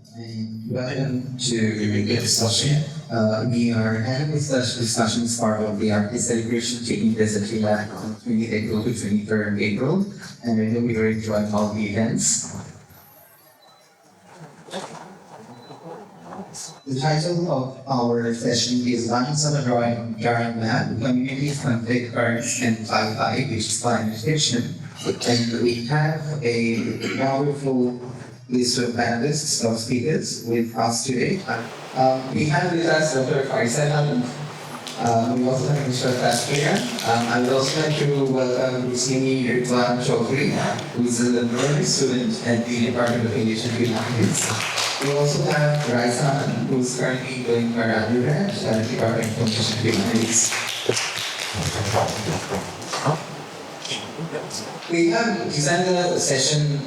Welcome to the discussion. We are having this discussion as part of the artist celebration taking place at ULAB on 20th April to 23rd April, and we will be very enjoying all the events. The title of our session is Lines on a Drawing Map, Humanities, Conflict, Currents, and Cli-Fi, which is climate fiction. And we have a wonderful list of panelists or speakers with us today. We have with us Dr. Farisa. We also have Mr. Taskia. I would also like to welcome Usini Ridwan Chaudhary, who is a learning student at the Department of English and Humanities. We also have Farisa, who is currently doing her undergrad at the Department of English and Humanities. We have designed a session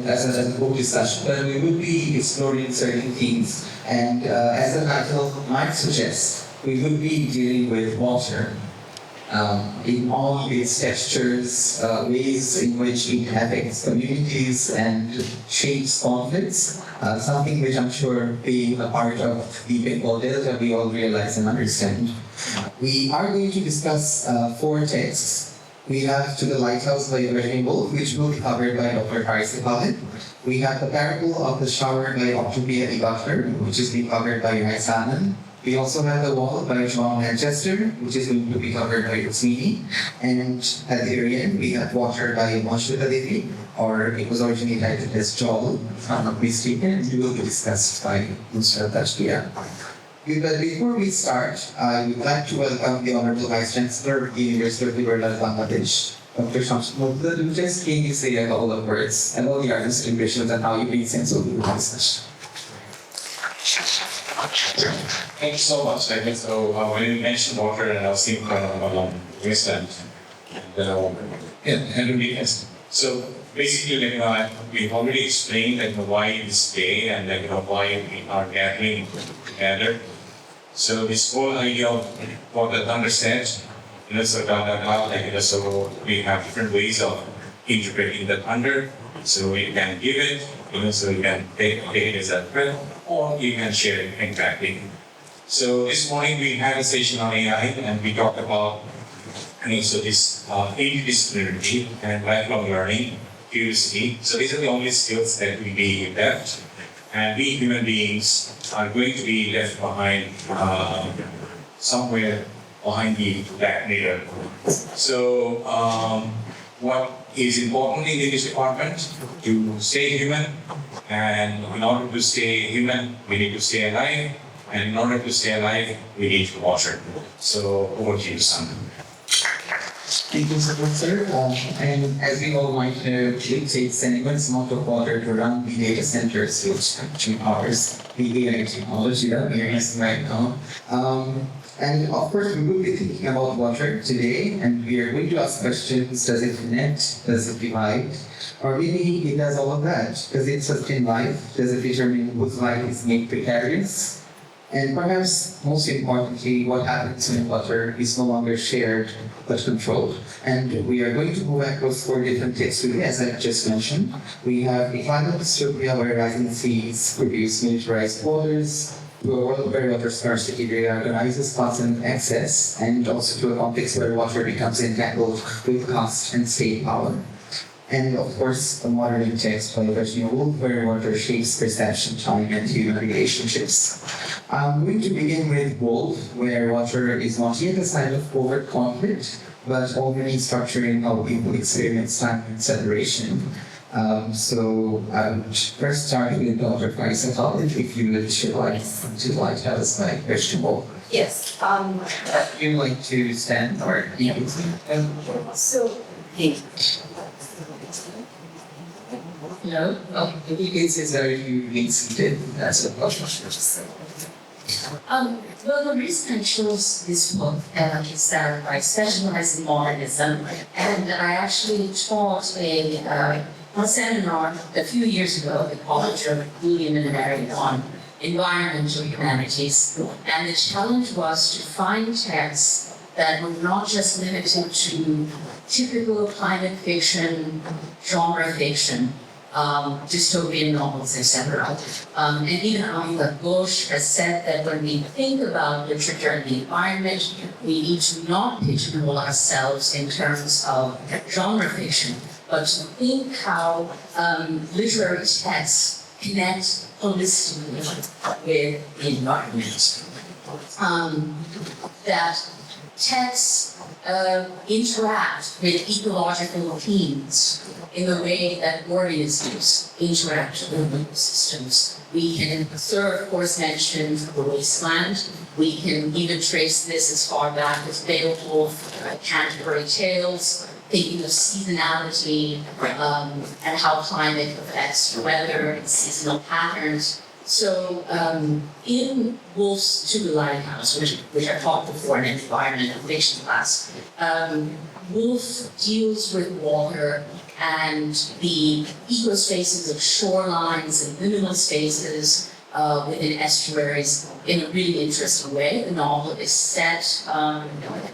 as a book discussion, but we will be exploring certain themes. And as the title might suggest, we will be dealing with water in all its textures, ways in which it affects communities and shapes conflicts, something which I'm sure being a part of the Bengal Delta we all realize and understand. We are going to discuss 4 texts. We have To the Lighthouse by Woolf, which will be covered by Dr. Farisa Khalid. We have The Parable of the Shower by Octavia E. Butler, which is being covered by Raisanan. We also have The Wall by John Manchester, which is going to be covered by Usmini. And at the very end, we have Water by Monshuta Devi, or it was originally titled as Jol, if I'm not mistaken, and it will be discussed by Mr. Tashkia. But before we start, I would like to welcome the Honorable Vice Chancellor of the University of Liberal Bangladesh, Dr. Shamsul. Just can you say a couple of words and all the artist impressions and how you made sense of the research? Thank you so much. So when you mentioned water, and I was thinking of wasteland and yes. So basically, we've already explained why this day and why we are gathering together. So this whole idea of what the thunder says, so we have different ways of interpreting the thunder. So you can give it, so you can take it as a threat, or you can share it interacting. So this morning we had a session on AI, and we talked about this interdisciplinarity and lifelong learning, curiosity. So these are the only skills that will be left. And we human beings are going to be left behind somewhere behind the black mirror. So what is important in this department? To stay human, and in order to stay human, we need to stay alive, and in order to stay alive, we need water. So over to you, Sam. Thank you so much, sir. And as we all might know, it takes an immense amount of water to run the data centers, which actually powers the AI technology that we are using right now. And of course, we will be thinking about water today, and we are going to ask questions: does it connect? Does it divide? Or maybe it does all of that. Does it sustain life? Does it determine whose life is made precarious? And perhaps most importantly, what happens when water is no longer shared but controlled. And we are going to move across 4 different texts today, as I just mentioned. We have a climate dystopia where rising seas produce militarized waters, to a world where water scarcity reorganizes cost and access, and also to a context where water becomes entangled with cost and state power. And of course, a modern text by Woolf, where water shapes perception, time, and human relationships. I'm going to begin with Woolf, where water is not yet a sign of overt conflict, but already structuring how people experience time and separation. So I would first start with Dr. Farisa Khalid, if you would like to Lighthouse by Woolf. Yes. Would you like to stand or So, hey. No? Oh, in case it's very few seated, that's a question. Well, the reason I chose this book is that I specialize in modernism, and I actually taught a seminar a few years ago at the College of Culinary on environmental humanities, and the challenge was to find texts that were not just limited to typical climate fiction, genre fiction, dystopian novels, etc. And even Arthur Bush has said that when we think about literature and the environment, we need to not pigeonhole ourselves in terms of genre fiction, but to think how literary texts connect holistically with the environment. That texts interact with ecological themes in the way that organisms interact with ecosystems. We can observe, of course, mentioned the wasteland. We can even trace this as far back as Beowulf, Canterbury Tales, thinking of seasonality and how climate affects weather and seasonal patterns. So in Woolf's To the Lighthouse, which I taught before in an environmental fiction class, Woolf deals with water and the ecospaces of shorelines and liminal spaces within estuaries in a really interesting way. The novel is set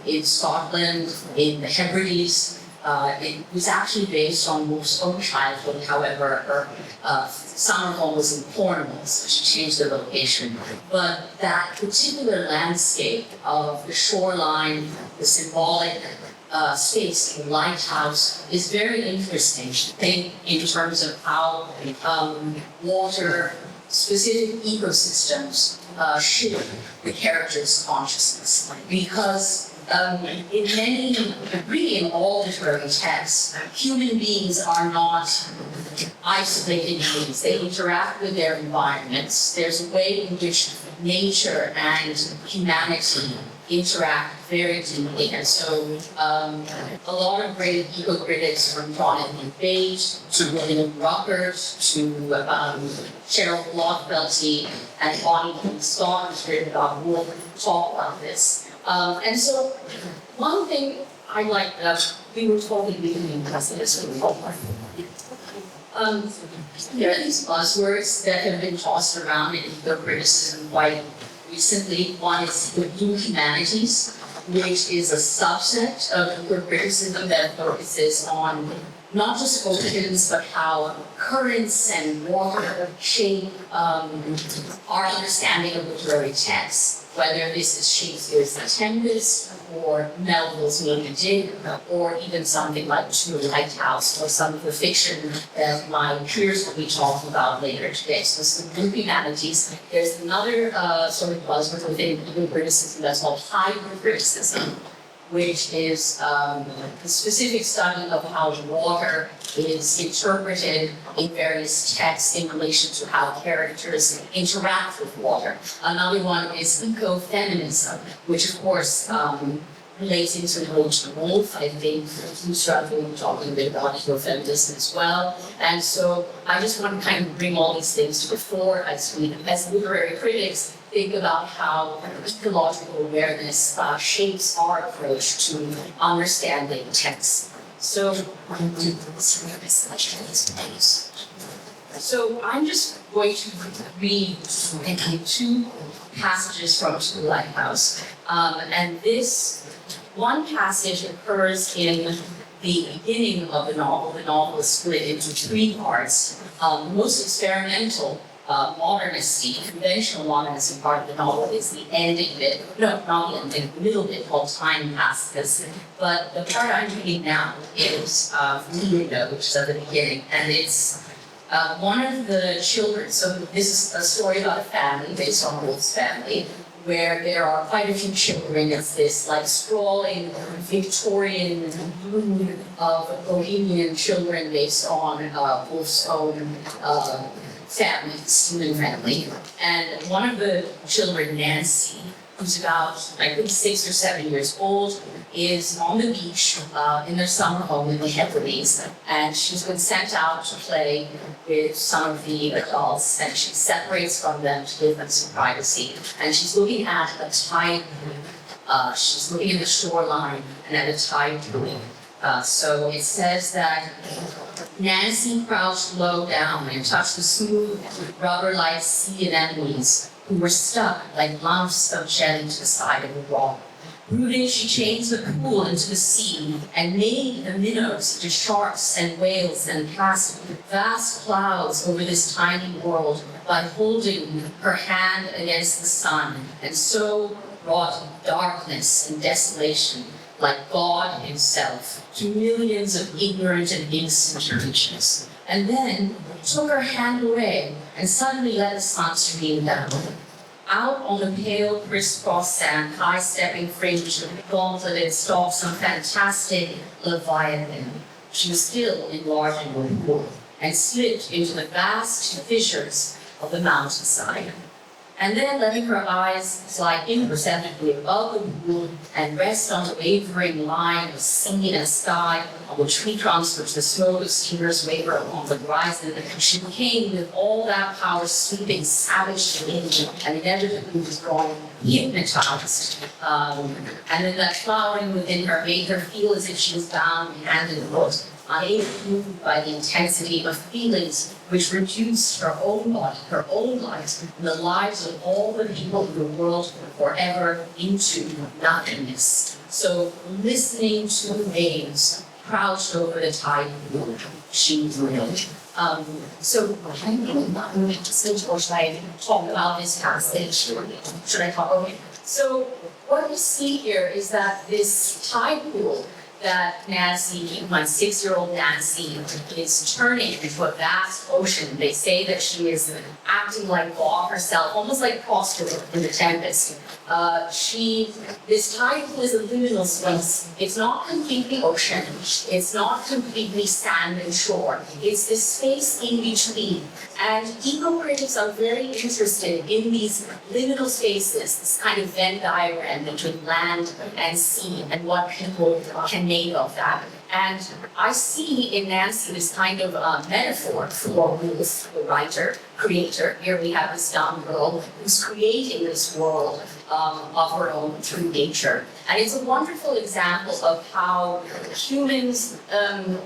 in Scotland, in the Hebrides. It was actually based on Woolf's own childhood, however, her summer home was in Cornwall, so she changed the location. But that particular landscape of the shoreline, the symbolic space, the lighthouse, is very interesting to think in terms of how water, specific ecosystems shape the character's consciousness. Because in many, really in all literary texts, human beings are not isolated beings. They interact with their environments. There's a way in which nature and humanity interact very deeply. And so a lot of great eco-critics from Jonathan Bate to William Ruckert to Cheryl Bloch-Felty and Bonnie Scott, who's written about Woolf, talk about this. And so one thing I like that we were talking between classes with there are these buzzwords that have been tossed around in eco-criticism quite recently. One is the new humanities, which is a subset of eco-criticism that focuses on not just oceans, but how currents and water shape our understanding of literary texts. Whether this is Shakespeare's The Tempest, or Melville's Moby Dick, or even something like To the Lighthouse, or some of the fiction that my peers will be talking about later today. So it's the new humanities. There's another sort of buzzword within eco-criticism that's called hydro-criticism, which is the specific study of how water is interpreted in various texts in relation to how characters interact with water. Another one is ecofeminism, which of course relates into Woolf. I think he's talking a bit about ecofeminism as well. And so I just want to kind of bring all these things to the fore as literary critics think about how ecological awareness shapes our approach to understanding texts. So, I'm just going to read two passages from To the Lighthouse. And this one passage occurs in the beginning of the novel. The novel is split into three parts. The most experimental modernisty, conventional modernism part of the novel is the ending bit. No, not the ending, the middle bit called Time Passes. But the part I'm reading now is Window, which is at the beginning, and it's one of the children. So this is a story about a family based on Woolf's family, where there are quite a few children. It's this like sprawling Victorian mood of bohemian children based on Woolf's own family, human family. And one of the children, Nancy, who's about, I think, 6 or 7 years old, is on the beach in their summer home in the Hebrides. And she's been sent out to play with some of the adults, and she separates from them to give them some privacy. And she's looking at a tide pool. She's looking at the shoreline and at a tide pool. So it says that Nancy crouched low down and touched the smooth, rubber-like sea anemones who were stuck like lumps of jelly to the side of the wall. Brooding, she changed the pool into the sea and made the minnows into sharks and whales and cast vast clouds over this tiny world by holding her hand against the sun, and so brought darkness and desolation like God himself to millions of ignorant and innocent creatures. And then took her hand away and suddenly let the sun stream down. Out on the pale, crisscross sand, high-stepping fringe, gauntleted stalked some fantastic leviathan. She was still enlarging the pool and slipped into the vast fissures of the mountainside. And then letting her eyes slide imperceptibly above the pool and rest on the wavering line of sea and sky, on the tree trunks which the smoke of steamers waver along the horizon, she became, with all that power sweeping savagely in, and inevitably was gone, hypnotized. And then that flowering within her made her feel as if she was bound hand and foot, unable to move by the intensity of feelings which reduced her own body, her own life, and the lives of all the people of the world forever into nothingness. So, listening to the waves crouched over the tide pool, she thrilled. So I'm not going to switch, or should I talk about this passage? Should I talk? Okay. So what we see here is that this tide pool that Nancy, my 6-year-old Nancy, is turning into a vast ocean. They say that she is acting like God herself, almost like Prospero in The Tempest. This tide pool is a liminal space. It's not completely ocean. It's not completely sand and shore. It's this space in between. And eco-critics are very interested in these liminal spaces, this kind of Venn diagram between land and sea, and what people can make of that. And I see in Nancy this kind of metaphor for Woolf, the writer, creator. Here we have this young girl who's creating this world of her own through nature. And it's a wonderful example of how humans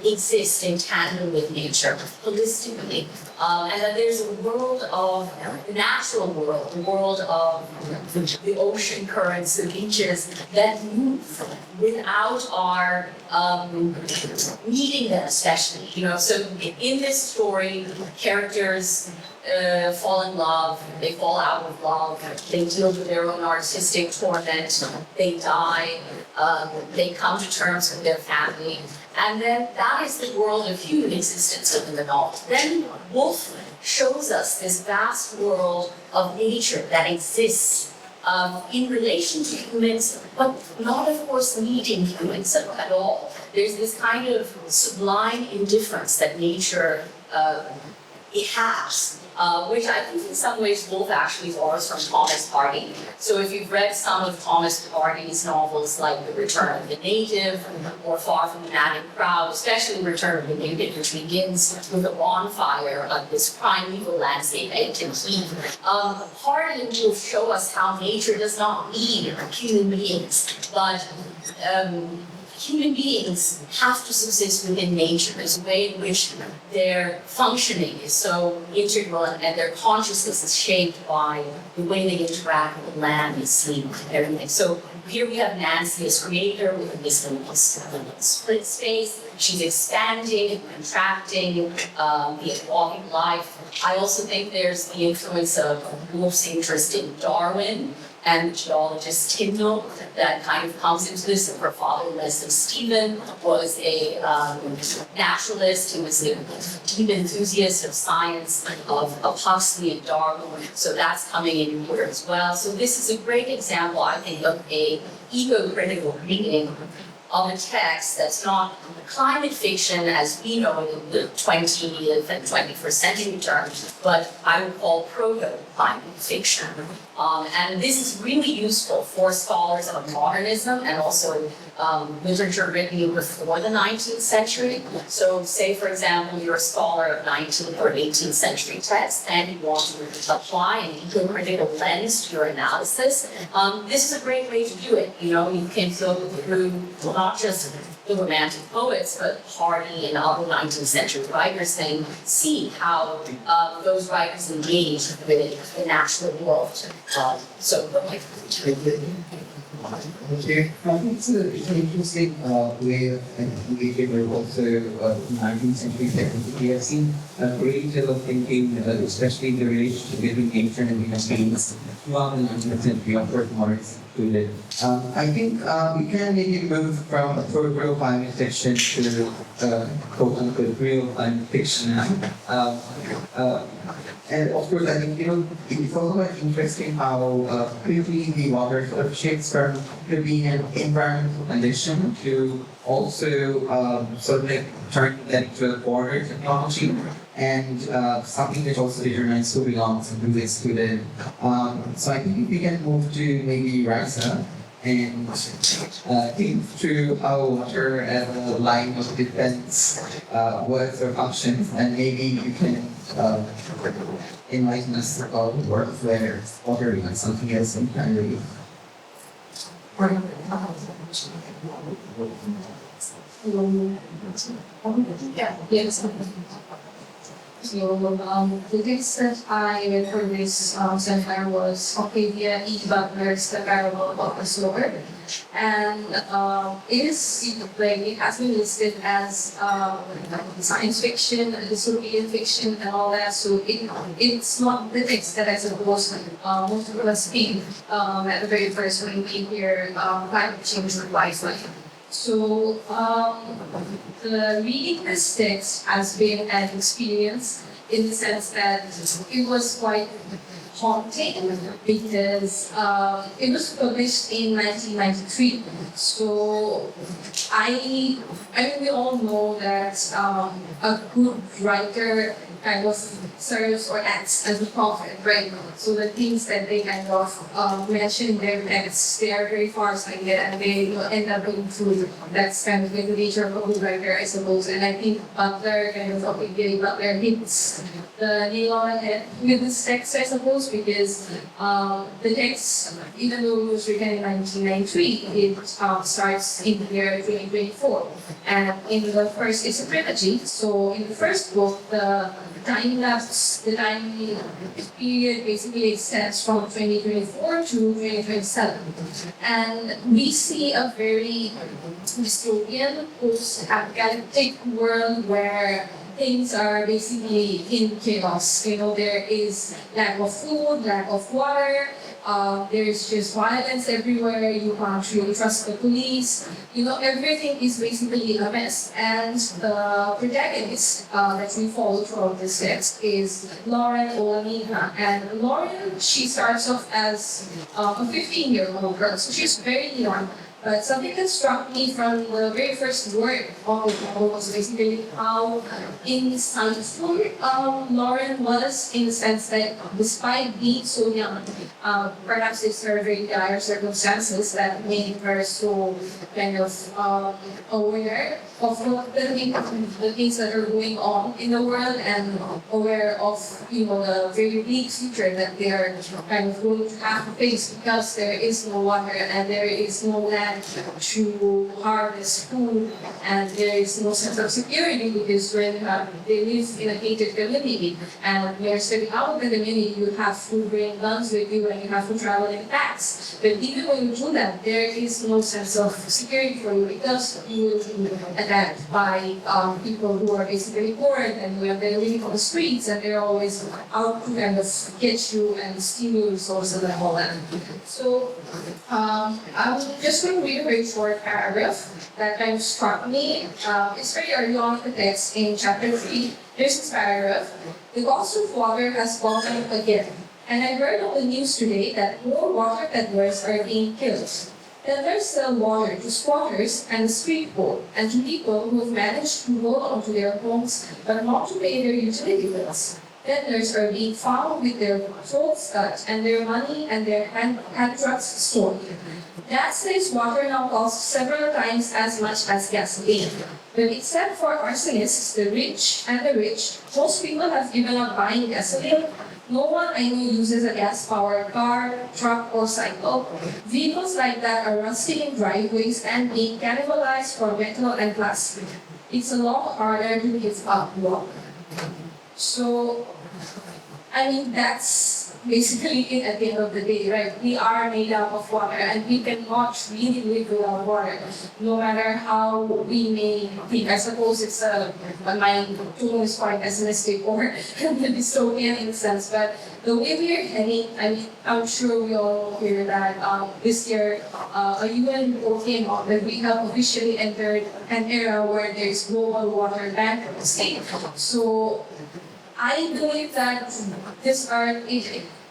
exist in tandem with nature, holistically. And that there's a world of the natural world, the world of the ocean currents, the beaches that move without our needing them, especially. So in this story, characters fall in love, they fall out of love, they deal with their own artistic torment, they die, they come to terms with their family, and then that is the world of human existence within the novel. Then Woolf shows us this vast world of nature that exists in relation to humans, but not, of course, needing humans at all. There's this kind of sublime indifference that nature it has, which I think in some ways Woolf actually borrows from Thomas Hardy. So if you've read some of Thomas Hardy's novels like The Return of the Native or Far from the Madding Crowd, especially Return of the Native, which begins with a bonfire of this primeval landscape baked in heat, Hardy and Woolf show us how nature does not need human beings, but human beings have to subsist within nature. There's a way in which their functioning is so integral and their consciousness is shaped by the way they interact with land and sea and everything. So here we have Nancy as creator with this little split space. She's expanding, contracting, evolving life. I also think there's the influence of Woolf's interest in Darwin and the geologist Tyndall that kind of comes into this. Her father, Leslie Stephen, was a naturalist. He was a deep enthusiast of science, of Huxley and Darwin. So that's coming in here as well. So this is a great example, I think, of a eco-critical reading of a text that's not climate fiction as we know it in the 20th and 21st century terms, but I would call proto-climate fiction. And this is really useful for scholars of modernism and also literature written before the 19th century. So say, for example, you're a scholar of 19th or 18th century texts and you want to apply an eco-critical lens to your analysis. This is a great way to do it. You can go through not just the Romantic poets, but Hardy and other 19th century writers then see how those writers engage with the natural world. Okay. It's an interesting way of engaging with also 19th century technology. We have seen a great deal of thinking, especially the relationship between nature and human beings throughout the 19th century, of course, Morris included. I think we can maybe move from real climate fiction to quote-unquote real climate fiction now. And of course, I think, it's also quite interesting how quickly the water sort of shifts from being an environmental condition to also sort of like turning that into a border technology and something which also determines who belongs and who is excluded. So I think we can move to maybe Farisa and think through how water as a line of defense works or functions, and maybe you can enlighten us about work where water is something else entirely. Yes. So the text that I read for this seminar was Octavia E. Butler's The Parable of the Sower. And it has been listed as science fiction, dystopian fiction, and all that. So it's not the text that I suppose most of us think at the very first when we hear climate change or Wi-Fi. So, reading this text has been an experience in the sense that it was quite haunting because it was published in 1993. So, I mean, we all know that a good writer kind of serves or acts as a prophet, right? So the things that they kind of mention in their texts, they are very far-sighted and they end up being true. That's kind of the nature of a good writer, I suppose. And I think Butler, Butler hits the nail on the head with this text, I suppose, because the text, even though it was written in 1993, it starts in the year 2024. And in the first, it's a trilogy. So in the first book, the time period basically extends from 2024 to 2027. And we see a very dystopian, post-apocalyptic world where things are basically in chaos. There is lack of food, lack of water, there's just violence everywhere, you can't really trust the police. Everything is basically a mess. And the protagonist that we follow throughout this text is Lauren Olamina. And Lauren, she starts off as a 15-year-old girl, so she's very young. But something that struck me from the very first word of the novel was basically how insightful Lauren was, in the sense that despite being so young, perhaps it's her very dire circumstances that made her so kind of aware of what the things that are going on in the world, and aware of the very bleak future that they are kind of going to have to face, because there is no water and there is no land to harvest food, and there is no sense of security, because when they live in a gated community and you're stepping out of the community, you have to bring guns with you and you have to travel in packs. But even when you do that, there is no sense of security for you, because you will be attacked by people who are basically bored and they're living on the streets and they're always out to kind of get you and steal your resources and all that. So I'm just going to read a very short paragraph that kind of struck me. It's very early on in the text in chapter 3. There's this paragraph. The cost of water has gone up again. And I heard on the news today that more water peddlers are being killed. Peddlers sell water to squatters and street poor, and to people who have managed to hold on to their homes but not to pay their utility bills. Peddlers are being found with their throats cut and their money and their hand trucks stolen. That says water now costs several times as much as gasoline. But except for arsonists, the rich, most people have given up buying gasoline. No one I know uses a gas-powered car, truck, or cycle. Vehicles like that are rusting in driveways and being cannibalized for metal and plastic. It's a lot harder to give up water. So, I mean, that's basically it at the end of the day, right? We are made up of water and we cannot really live without water, no matter how we may think. I suppose it's my tone is quite pessimistic or dystopian in a sense, but the way we are heading, I mean, I'm sure we all hear that this year a UN report came out that we have officially entered an era where there is global water bankruptcy. So I believe that this earth,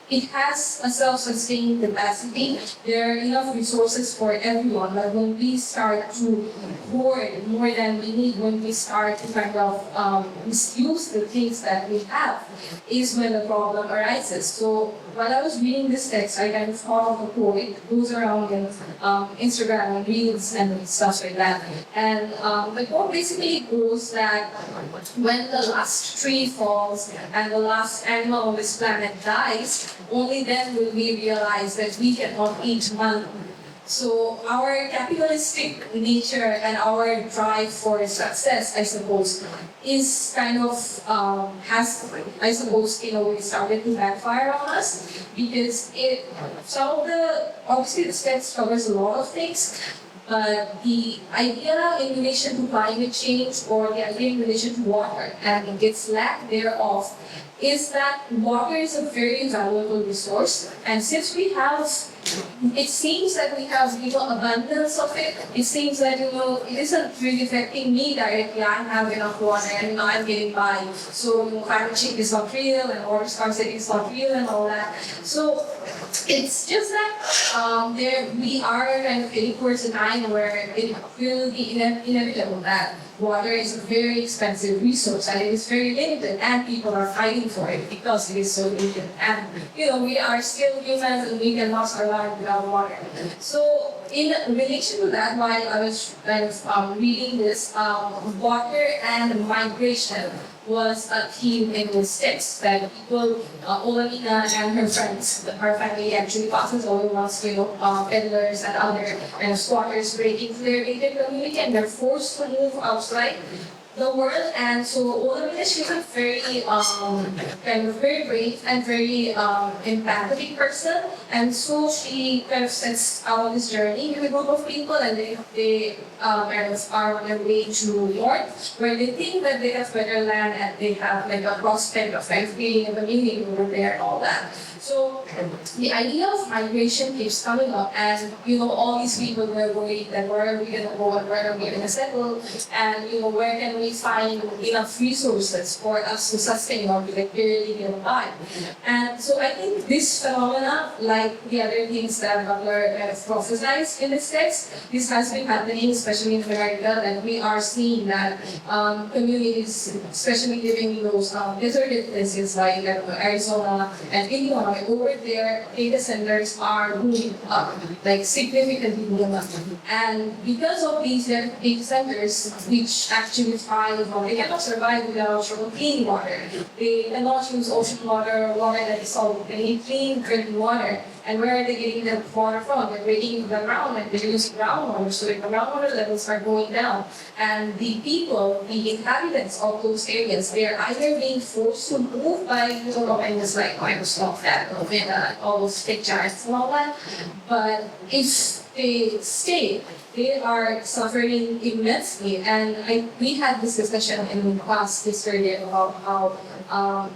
it has a self-sustaining capacity. There are enough resources for everyone, but when we start to hoard more than we need, when we start to kind of misuse the things that we have, is when the problem arises. So while I was reading this text, I kind of thought of a quote. It goes around in Instagram and Reels and stuff like that. And the quote basically goes that when the last tree falls and the last animal on this planet dies, only then will we realize that we cannot eat money. So our capitalistic nature and our drive for success, I suppose, is kind of has, I suppose, in a way started to backfire on us, because some of the, obviously the text covers a lot of things, but the idea in relation to climate change or the idea in relation to water and its lack thereof is that water is a very valuable resource, and since we have, it seems that we have abundance of it. It seems that it isn't really affecting me directly. I have enough water and I'm getting by. So climate change is not real and water scarcity is not real and all that. So it's just that we are kind of heading towards a time where it will be inevitable that water is a very expensive resource and it is very limited, and people are fighting for it because it is so limited. And we are still humans and we cannot survive without water. So in relation to that, while I was kind of reading this, water and migration was a theme in this text that people, Olamina and her friends, her family actually passes over once, peddlers and other kind of squatters break into their native community and they're forced to move outside the world. And so Olamina, she's a very kind of very brave and very empathic person, and so she kind of sets out on this journey with a group of people, and they kind of are on their way to north, where they think that they have better land and they have like a prospect of kind of being a community over there and all that. So the idea of migration keeps coming up, and all these people were worried that where are we going to go and where are we going to settle, and where can we find enough resources for us to sustain or to barely get by. And so I think this phenomena, like the other things that Butler kind of prophesized in this text, this has been happening, especially in America, and we are seeing that communities, especially living in those deserted places like Arizona and Illinois, over there, data centers are booming up, like significantly booming up. And because of these data centers, which actually thrive on, they cannot survive without clean water. They cannot use ocean water or water that is salty. They need clean drinking water. And where are they getting the water from? They're breaking the ground and they're using groundwater, so the groundwater levels are going down. And the people, the inhabitants of those areas, they're either being forced to move by companies like Microsoft, Apple, Meta, all those tech giants and all that. But if they stay, they are suffering immensely. And we had this discussion in class yesterday about how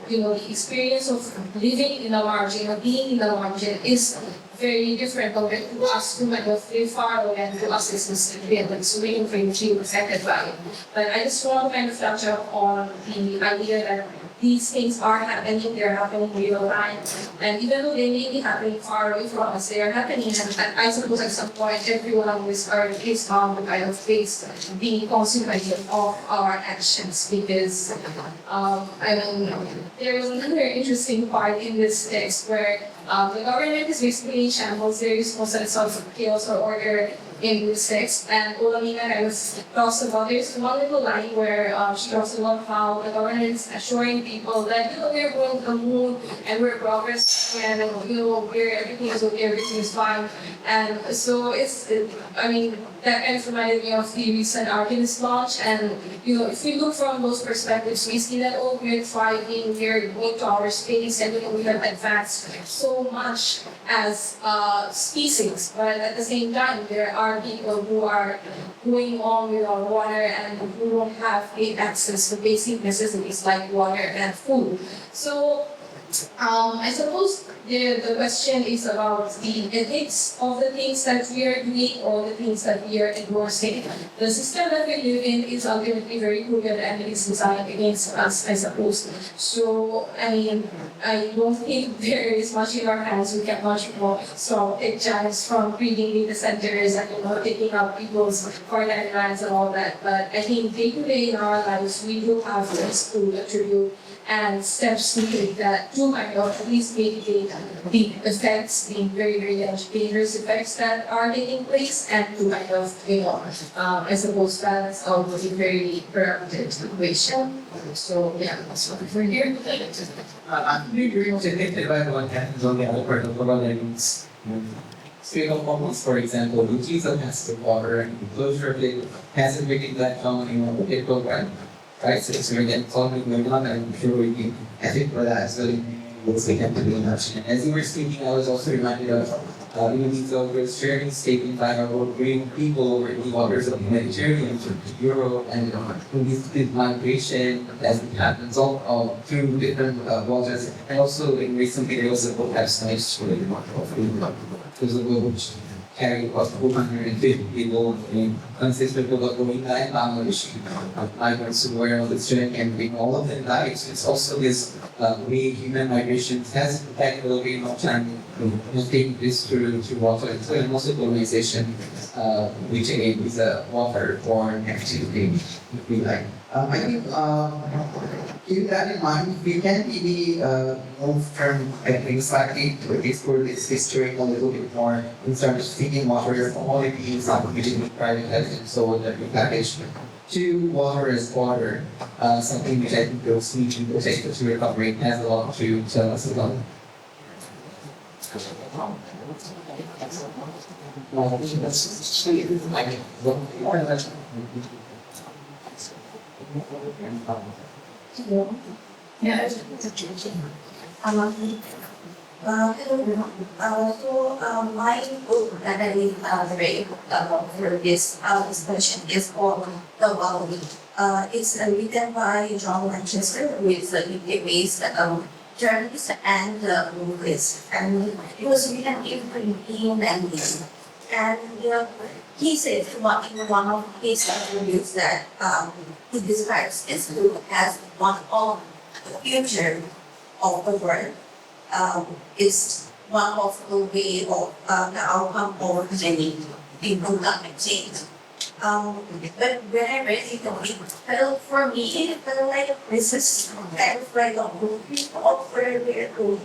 the experience of living in a margin or being in a margin is very different compared to us who might have lived far away, and to us it's like so waiting for you to be affected by it. But I just want to kind of touch up on the idea that these things are happening, they're happening in real time. And even though they may be happening far away from us, they are happening. And I suppose at some point, everyone on this earth is bound to kind of face the consequences of our actions. Because, there is another interesting part in this text where The government is basically shambles. There is no sense of chaos or order in this text. And Olamina talks about, there's one little line where she talks about how the government is assuring people that, we're going to the moon and we're progressing and, everything is okay, everything is fine. And so that kind of reminded me of the recent Artemis launch. And, if we look from those perspectives, we see that, we're thriving, we're going to outer space, and we have advanced so much as species. But at the same time, there are people who are going on without water and who don't have access to basic necessities like water and food. So I suppose the question is about the ethics of the things that we are doing or the things that we are endorsing. The system that we live in is ultimately very cruel and it is designed against us, I suppose. So, I don't think there is much in our hands. We can much more take giants from breeding data centers and taking up people's foreign lands and all that. But I think day to day in our lives, we do have things to attribute and steps to take that to kind of at least mitigate the effects, the very, very dangerous effects that are taking place, and to kind of, I suppose balance out the very corrupted situation. So yeah, that's what we're here. I'm really interested by what happens on the other part of the world. State of Commons, for example, which is a massive water and closure of it hasn't really that long a program. Right, so we're getting something going on, and I'm sure we can ethic for that as well. We have to do much. And as you were speaking, I was also reminded of these sharing statement by our bringing people over the waters of the Mediterranean to Europe, and this migration as it happens all through different waters. And also, recently there was a book that's nice for the which carrying about 450 people consistent of going by Bangladesh, migrants who were on this journey and bring all of their lives. It's also this way human migration has impacted a very long time taking this through water. It's and also colonization, which again is a water-borne activity, if we like. I think keep that in mind. We can maybe move from slightly to explore this history a little bit more in terms of thinking water quality, something private health and so on that we package to water as water, something which I think those need to take to recovery has a lot to tell us about. Yeah. My book that I read for this discussion is called The Valley. It's written by John Manchester, who is a UK-based journalist and linguist. And it was written in 1990s. And he said in one of his interviews that he describes this book as one of the future of the world. Is one of the way of the outcome of many people climate change. But when I read it, for me, it felt like this is kind of like a movie of where we're going.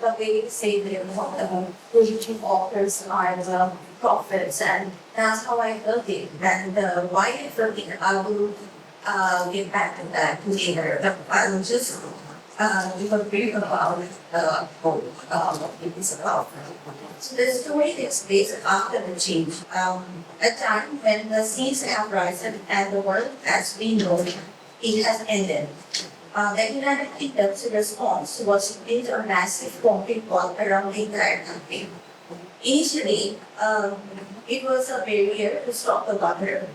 The way they say they're religion authors are the prophets, and that's how I felt it. And why I felt it, I will get back to that later. I'll just bit about what it is about. So the story is based after the change, a time when the seas have risen and the world as we know it has ended. The United Kingdom's response was to build a massive concrete wall around the entire country. Initially, it was a barrier to stop the water.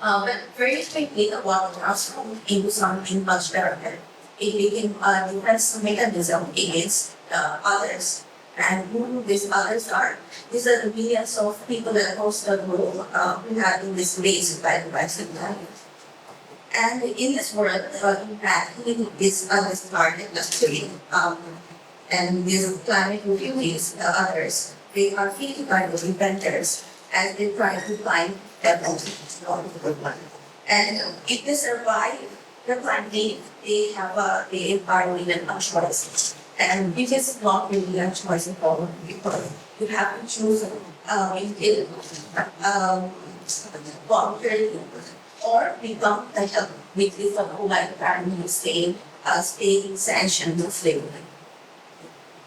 But very quickly, the water transformed into something much better. It became a defense mechanism against others. And who these others are? These are the millions of people across the world who have been displaced by the Western world. And in this world, in fact, is undiscarded luxury. And these climate refugees, the others, they are feeded by the inventors as they try to find their own. And if they survive the climate, they are given a choice. And it is not really a choice at all because you have to choose it voluntarily or become like a victim of like family staying sanctioned slavery.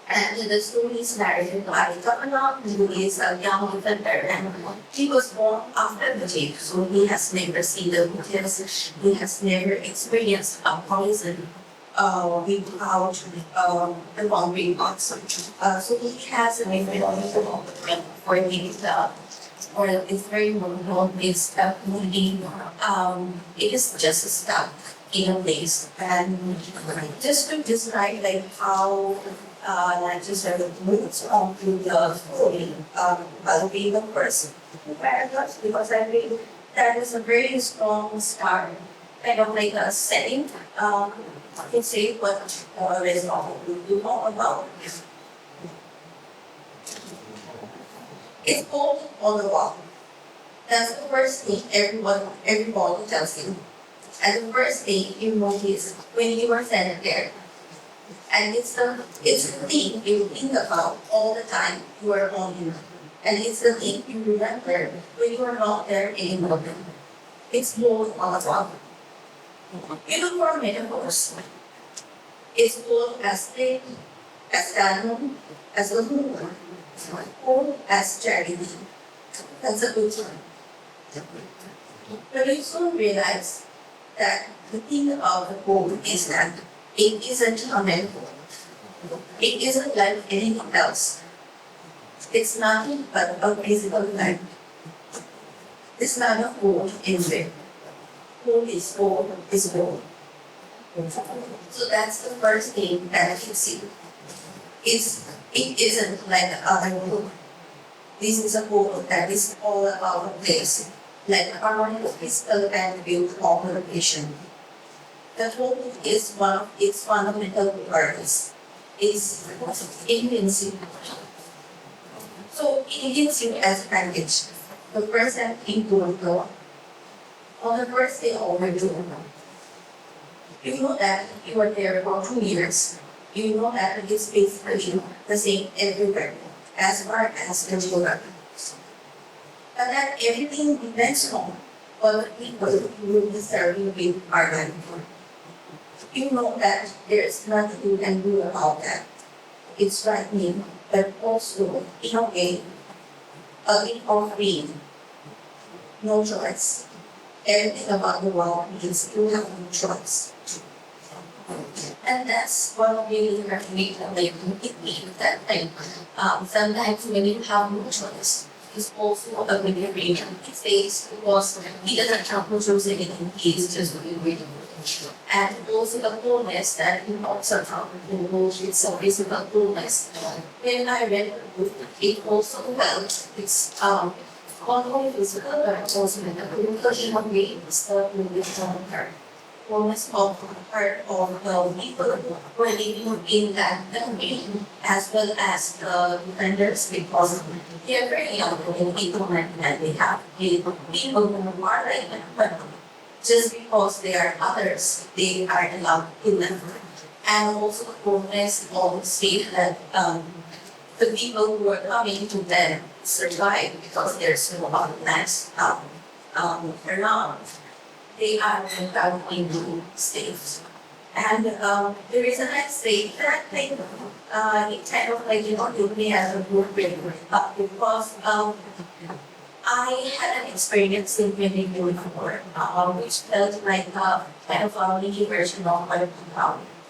And the story is narrated by Governor, who is a young offender, and he was born after the jail, so he has never seen the details, he has never experienced a poison without involving also. So he has a very for me, or it's very well is movie. It is just stuck in a place, and just to describe like how not just sort of moves on to the story being a person. Paradox, because I think that is a very strong start, kind of like a setting. I can say what is all you know about. It's all on the wall. That's the first thing everybody tells you. And the first thing you notice when you are standing there. And it's the thing you think about all the time you are on it. And it's the thing you remember when you are not there anymore. It's both on the wall. You look for metaphors. It's both as thing, as canon, as a movement, or as charity. That's a good one. But you soon realize that the thing about the poem is that it isn't a metaphor. It isn't like anything else. It's nothing but a physical life. It's not a whole in there. Whole is whole is whole. So that's the first thing that you see. It isn't like the other book. This is a book that is all about a place, like a harmonic physical and built on location. The whole is one of its fundamental parts. Is invincible. So it gives you as a package. The first step into the door. On the first day of the door. You know that you are there for 2 years. You know that it is basically the same everywhere, as far as the door. But that everything depends on what people will necessarily be arguing for. You know that there is nothing you can do about that. It's frightening, but also, in a way, a bit of freeing. No choice. Everything about the world means you have no choice. And that's what really makes it that thing. Sometimes when you have no choice, it's also a really freedom. It says because he doesn't have no choice anything, he's just really and also the fullness that he also found in the book itself is the fullness. When I read the book, it also felt it's not only physical but also mental because she had made stuff with this her. Fullness of part of the people who are living in that domain as well as the defenders because they are very young and people and they have people who are like that. Just because they are others, they are allowed in them. And also the fullness of the state that the people who are coming to them survive because there's no other lands around. They are entitled into states. And the reason I say that thing, it kind of like, took me as a group because I had an experience in living before, which felt like kind of a mini version of what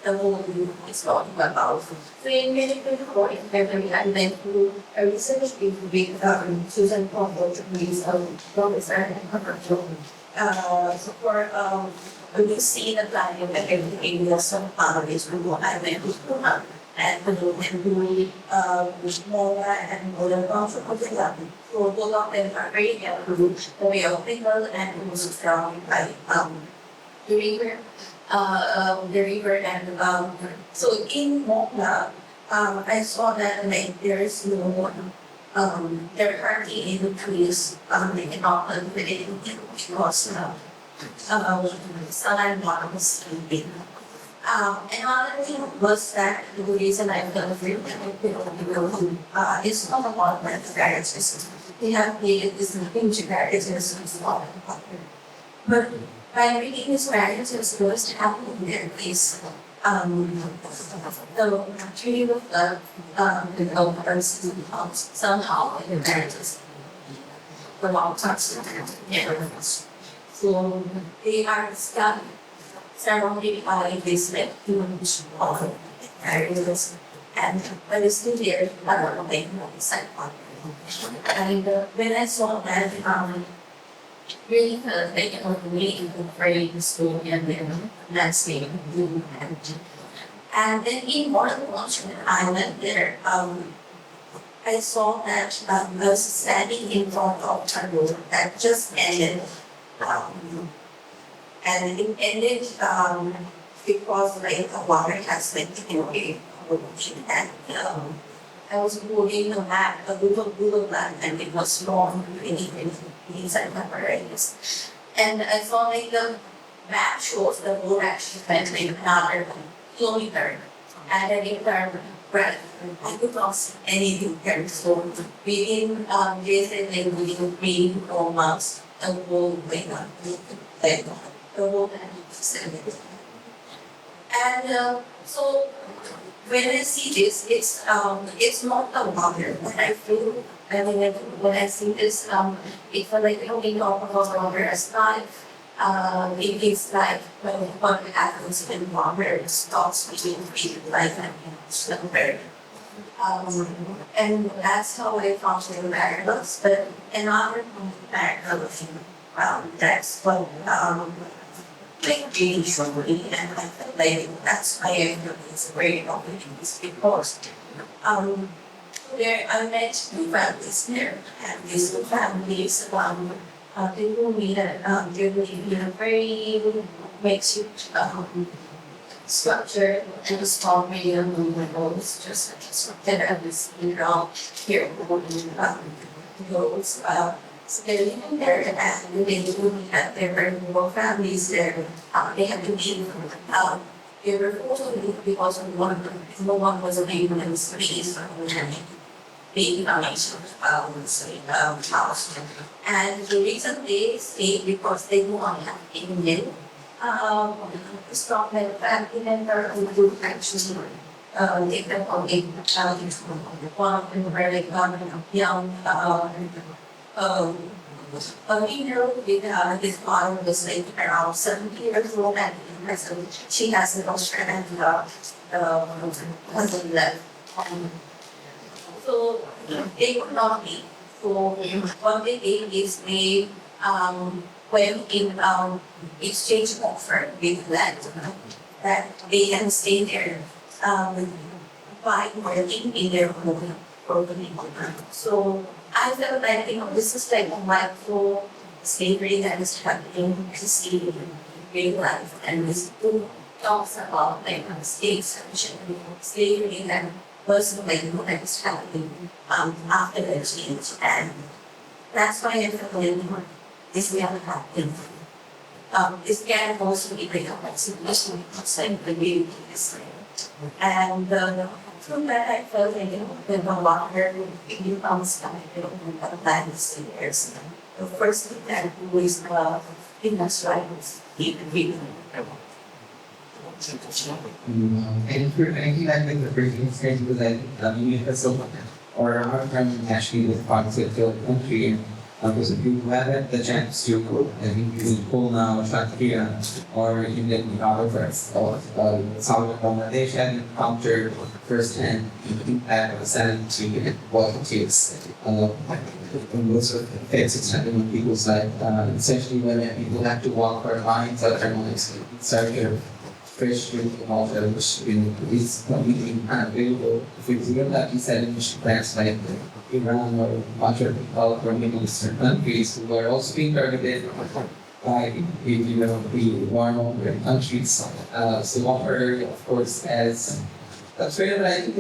the whole group is talking about. So in 2024, in February, I went to a research group with Susan Comfort, who is a professor and commercial. So for we see the planning of everything with some families who I went to school and we Mora and Oliur Rahman Sun. So both of them are very helpful. The way of people and also from by the river, and so in Mokla, I saw that like there is no there are hardly any trees they cannot live within because sun and bottom is sleeping. Another thing was that the reason I felt really is not about the marriages. They have created this huge marriages with a lot of partner. But by making these marriages first happen there is the treaty of the developers somehow in the marriages. The long term so they are stuck surrounded by this like huge areas and but it's still there another thing on the sidewalk. And when I saw that really felt like it was really very peaceful and then landscape. And then in Northern Washington Island there I saw that I was standing in front of a road that just ended. And it ended because like the water has been taken away from the ocean. And I was holding a map, a Google map, and it was long, really inside my brains. And I saw like the map shows the road actually went like another kilometer. And then it turned red. I could not see anything there. So within just like within 3 to 4 months, the whole went up. Like the whole and so when I see this, it's not the water, but I feel. I mean, like, when I see this, it felt like looking up about water as life. It is like when what happens when water stops between life and slumber. And that's how I found the paradox. But another paradox, that's what like really strongly, and I felt like that's why I feel it's great opportunities because there I met two families there, and these two families they told me that they're living in a very makeshift structure and a small medium windows, just constructed at this here goes. So they're living there and they told me that there were more families there. They had to leave. They were also leaving because no one was available in the space being house. And the reason they stayed because they want to have Indian strong family member who would actually take them on a child. One of them were like young a female with his father was like around 70 years old and she has an Australian husband left. So they could not leave. So what they did is they went in exchange offer with land that they can stay there by working in their home. So I felt like this is like a mindful slavery that is happening to see in real life, and this book talks about like state sanctioned slavery and personal that is happening after the change, and that's why I feel like this will happen. This can also be like a situation outside the community, and from that I felt like the water becomes the last years. The first thing that was fitness rivals really. And for anything like the first experience was that universal or our time actually with parts of the country, and because if you had the chance to go, I mean, you pull now, Shakira, or in the others of South Bangladesh encountered firsthand the impact of sanity and politics. Most of the effects it's having on people's life, essentially when people have to walk for lines that are circular. Fresh drink and all that which is completely unavailable. If we do that, we said in plants like Iran or much of the Middle Eastern countries who are also being targeted by the warmer countries. So water, of course, as That's fair, but I think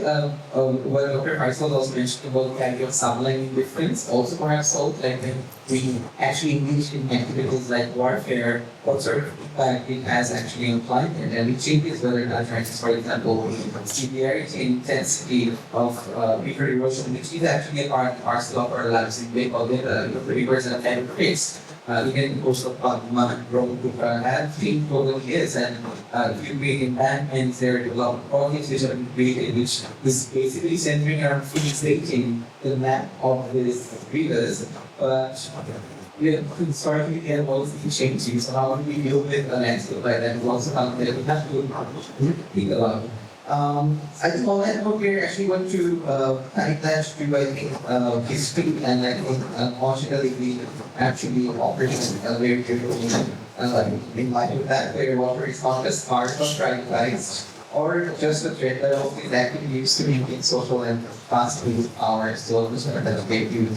what Dr. Farisa was also mentioned about the idea of subliming difference also perhaps helped, like when we actually engage in activities like warfare, what sort of impact it has actually implied, and then it changes whether or not, for example, severity and intensity of river erosion, which is actually a part and parcel of our lives in way of the rivers and the face. Even in coastal Pagma, Rome, have three total years, and if you create embankments, there are development projects which have been created, which is basically centering around facilitating the map of these rivers. But historically, there have always been changes. So how do we deal with a landscape like that? We also found that we have to think about. I think all that book here actually went to connect that to I think history, and I think unfortunately we actually operate a very different in light of that, where water is not just part of right lives or just a threat that is actually used to maintain social and fast-paced power. So that gave you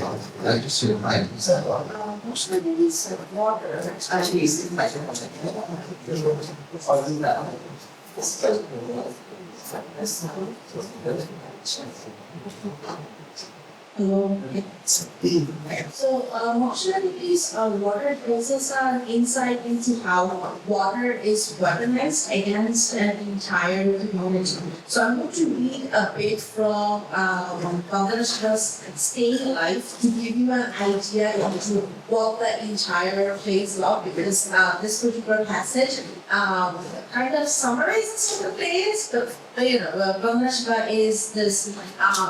just to remind yourself. Most of these water actually is Hello. So, most of these water places are insight into how water is weaponized against an entire community. So, I'm going to read a bit from Bangladesh's Staying Life to give you an idea into what the entire place is about, because this particular passage kind of summarizes the place. But Bangladesh is this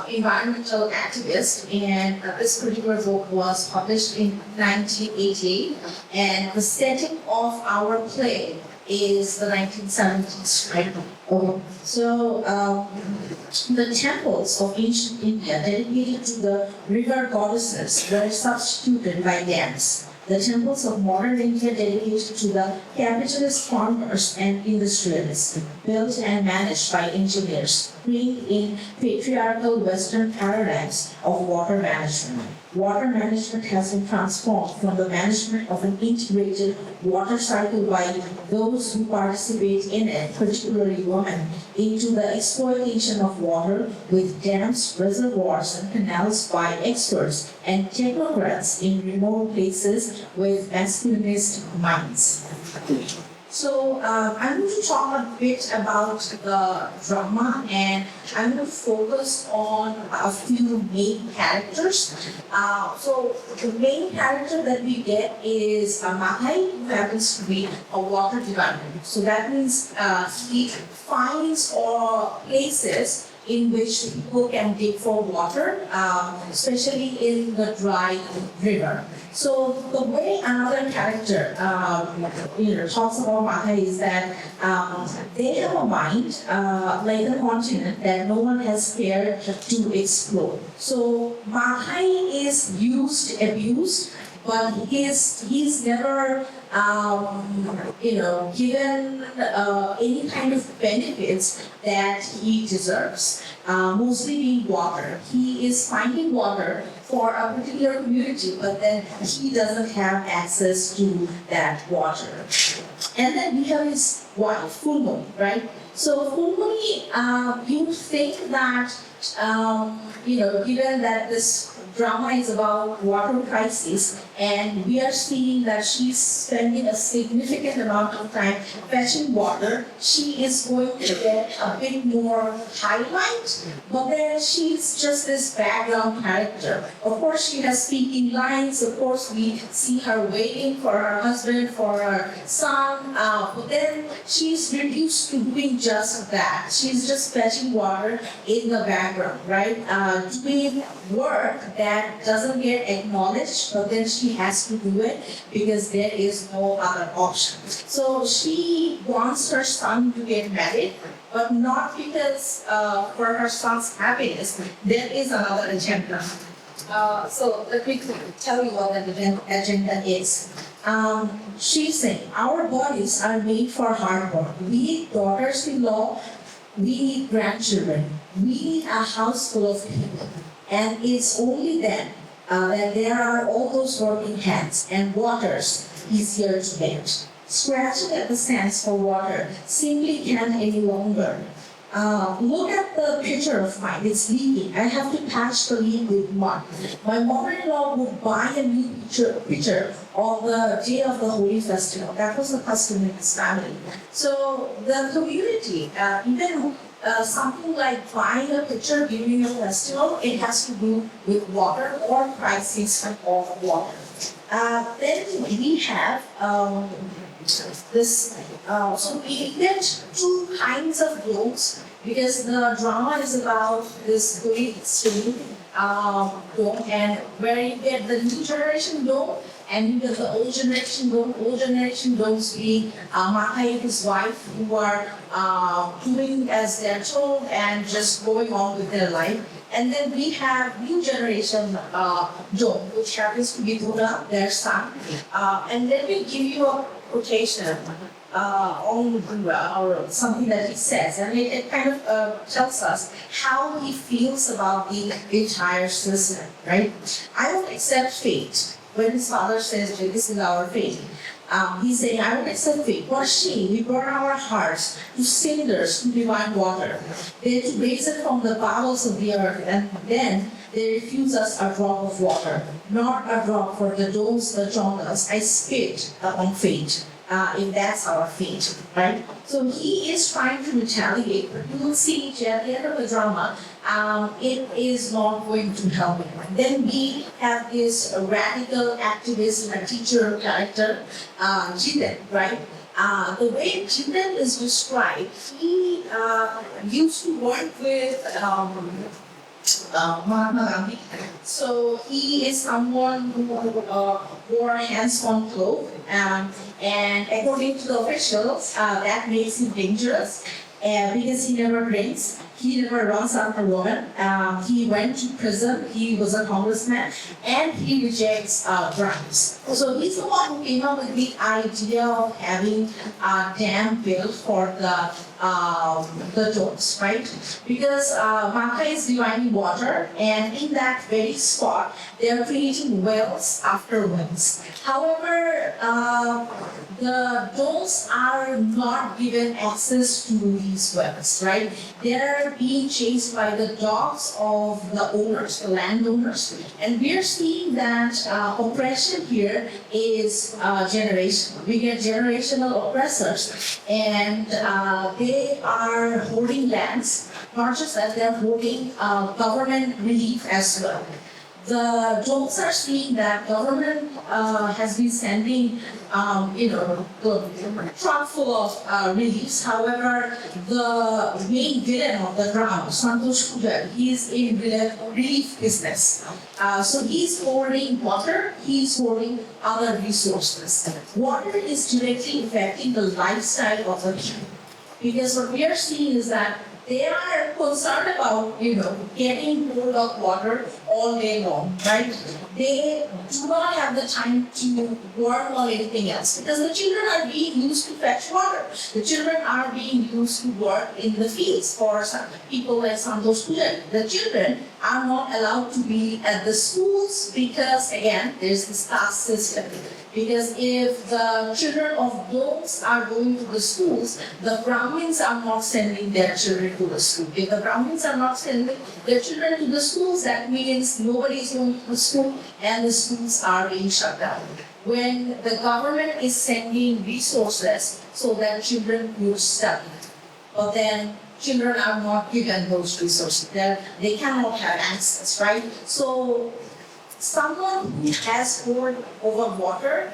environmental activist, and this particular book was published in 1988, and the setting of our play is the 1970s, right? So the temples of ancient India dedicated to the river goddesses were substituted by dams. The temples of modern India dedicated to the capitalist farmers and industrialists, built and managed by engineers, trained in patriarchal Western paradigms of water management. Water management has been transformed from the management of an integrated water cycle by those who participate in it, particularly women, into the exploitation of water with dams, reservoirs, and canals by experts and technocrats in remote places with masculinist minds. So I'm going to talk a bit about the drama, and I'm going to focus on a few main characters. So the main character that we get is Mahai, who happens to be a water department. So that means he finds places in which people can dig for water, especially in the dry river. So the way another character talks about Mahai is that they have a mind like a continent that no one has cared to explore. So Mahai is abused, but he's never given any kind of benefits that he deserves, mostly being water. He is finding water for a particular community, but then he doesn't have access to that water. And then we have his wife, Fulmoni, right? So Fulmoni, you would think that, given that this drama is about water crisis, and we are seeing that she's spending a significant amount of time fetching water, she is going to get a bit more highlight, but then she's just this background character. Of course, she has speaking lines, of course, we see her waiting for her husband, for her son, but then she's reduced to doing just that. She's just fetching water in the background, right? Doing work that doesn't get acknowledged, but then she has to do it because there is no other option. So she wants her son to get married, but not because for her son's happiness. There is another agenda. So let me tell you what the agenda is. She's saying our bodies are made for hard work. We need daughters-in-law, we need grandchildren, we need a house full of people. And it's only then that there are all those working hands and waters easier to get. Scratching at the sands for water simply can't any longer Look at the picture of mine, it's leaking. I have to patch the leak with mud. My mother-in-law would buy a new pitcher on the day of the Holy Festival. That was the custom in his family. So the community, even something like buying a pitcher during a festival, it has to do with water or crisis of water. Then we have this, so we get two kinds of domes because the drama is about this great extreme dome, and where you get the new generation dome and you get the old generation dome. Old generation domes being Makai and his wife, who are doing as they're told and just going on with their life. And then we have new generation dome, which happens to be Buddha, their son. And let me give you a quotation on or something that he says, and it kind of tells us how he feels about the entire system, right? I won't accept fate. When his father says, this is our fate, he's saying, I won't accept fate. What a shame, we burn our hearts to cinders to divine water. They to raise it from the bowels of the earth, and then they refuse us a drop of water. Not a drop for the domes that drown us. I spit upon fate. If that's our fate, right? So he is trying to retaliate, but you will see at the end of the drama, it is not going to help him. Then we have this radical activist and teacher character, Jinden, right? The way Jinden is described, he used to work with Mahatma Gandhi. So he is someone who wore hands-on clothes, and according to the officials, that makes him dangerous because he never drinks. He never runs after women. He went to prison. He was a congressman, and he rejects bribes. So he's the one who came up with the idea of having a dam built for the domes, right? Because Maka is divining water, and in that very spot, they are creating wells after wells. However, the domes are not given access to these wells, right? They are being chased by the dogs of the owners, the landowners, and we are seeing that oppression here is generational. We get generational oppressors, and they are holding lands. Not just that, they are holding government relief as well. The domes are seeing that government has been sending, the truck full of reliefs. However, the main villain of the drama, Santosh Pujar, he is in relief business. So he's hoarding water, he's hoarding other resources. Water is directly affecting the lifestyle of the people. Because what we are seeing is that they are concerned about, getting hold of water all day long, right? They do not have the time to work on anything else because the children are being used to fetch water. The children are being used to work in the fields for some people like Santosh Pujar. The children are not allowed to be at the schools because, again, there's this caste system. Because if the children of domes are going to the schools, the Brahmins are not sending their children to the school. If the Brahmins are not sending their children to the schools, that means nobody is going to the school and the schools are being shut down. When the government is sending resources so that children will study, but then children are not given those resources. They cannot have access, right? So someone who has hold over water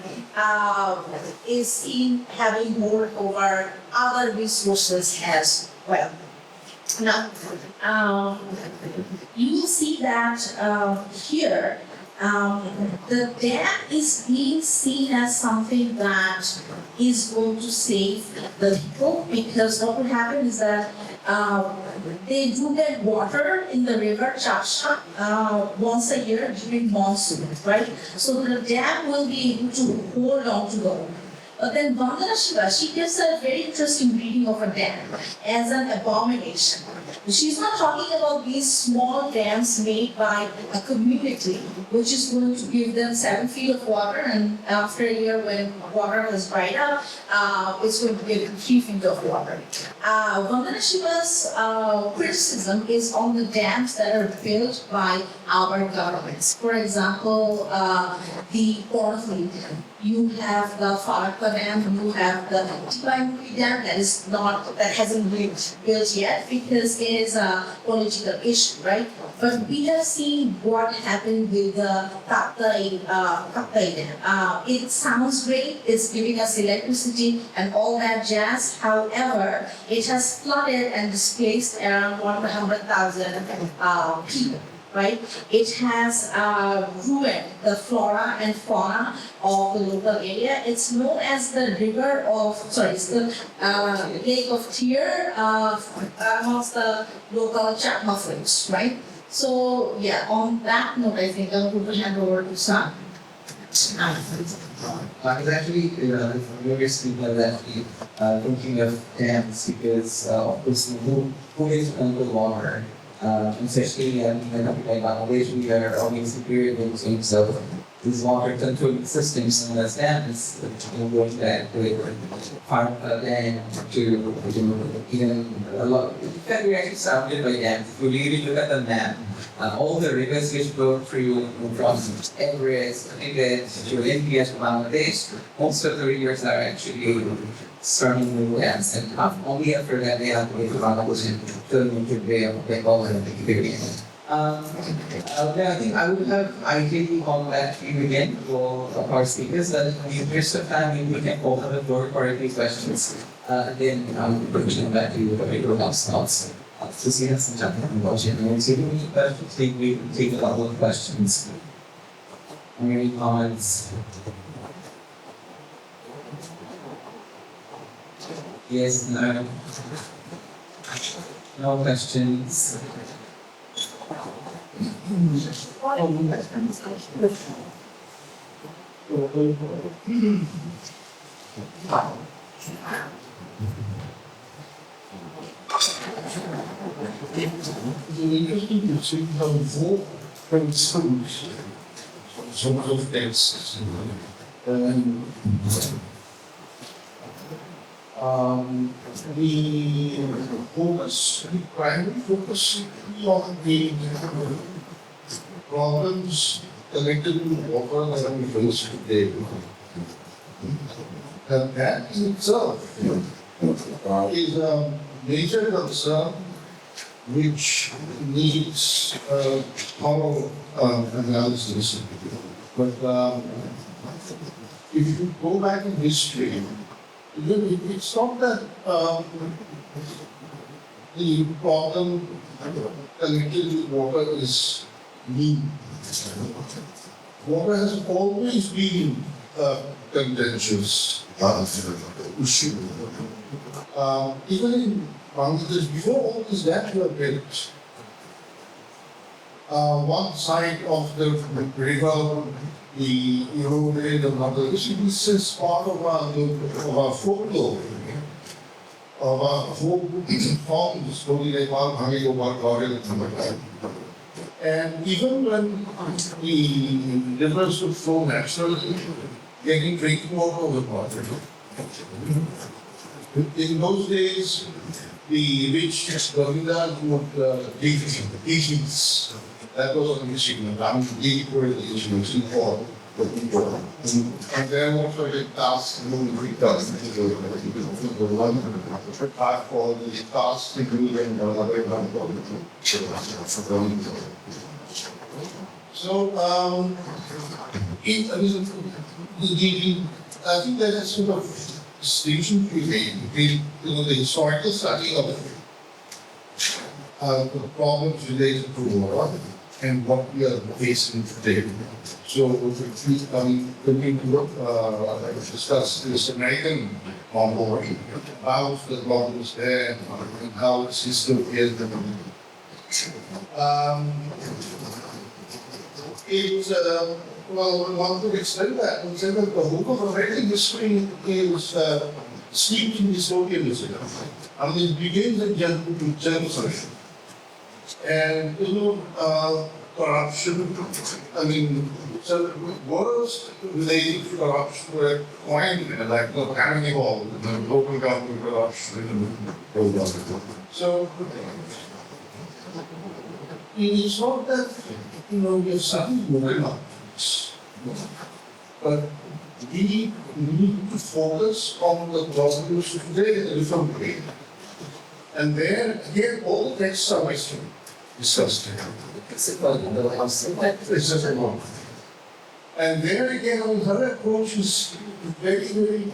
is seen having hold over other resources as well. Now, you will see that here, the dam is being seen as something that is going to save the people, because what will happen is that they do get water in the river Chapsha once a year during monsoon, right? So the dam will be able to hold on to the water. But then Vandana Shiva, she gives a very interesting reading of a dam as an abomination. She's not talking about these small dams made by a community, which is going to give them 7 feet of water, and after a year when water has dried up, it's going to give them 3 feet of water. Vandana Shiva's criticism is on the dams that are built by our governments. For example, the Port of Lincoln. You have the Farisa Dam, you have the Cli-Fi Dam that hasn't been built yet because it is a political issue, right? But we have seen what happened with the Cli-Fi Dam. It sounds great, it's giving us electricity and all that jazz. However, it has flooded and displaced around 100,000 people. Right? It has ruined the flora and fauna of the local area. It's known as the it's the Lake of Tear amongst the local Chakma folks, right? So yeah, on that note, I think I will hand over to Sun. It's actually various people are actually thinking of dams because of course who is under water. Especially in a country like Bangladesh, we are obviously experiencing so these water controlling systems known as dams, going back to part dam to even a lot. In fact, we're actually surrounded by dams. If you really look at the map, all the rivers which go through from Everest, Tibet to India to Bangladesh, most of the rivers are actually surrounding the dams, and only after that they have to go to Bangladesh and turn into the Bengal and the Caribbean. I think I would have ideally called back to you again for our speakers, but in the interest of time, we can open the floor for any questions. And then we'll come back to you for your thoughts. So see us and chat and watch it. And so any questions, we can take a couple of questions. Any comments? Yes, no. No questions. Interesting to see how Woolf consumes some of texts. The primary focus on the problems connected to water that we face today. And that in itself is a major concern which needs thorough analysis. But if you go back in history, it's not that the problem connected with water is new. Water has always been a contentious issue. Even in Bangladesh, before all these dams were built, one side of the river, the eroded and other, this is part of our folklore, of our folk forms, and even when the rivers would flow naturally, getting drinking water was water. In those days, the rich Govindas would dig heaths. That was an issue. I'm deep for the issue for the people. And then also the task moving returns to the one for the task degree and another one. So, I think there's a sort of distinction to be made between the historical study of the problems related to water and what we are facing today. So we discuss this American model, how the model is there and how the system is. Well, one could extend that and say that the whole of American history is steeped in dystopianism. I mean, it begins in genocide. And corruption, I mean, so words related to corruption were coined like the carnival, the local government corruption, so it's not that, we're suddenly moving on, but we need to focus on the problems of today in a different way. And there, again, all the texts are Western, discussed. It's just a moment. And there again, her approach is very, very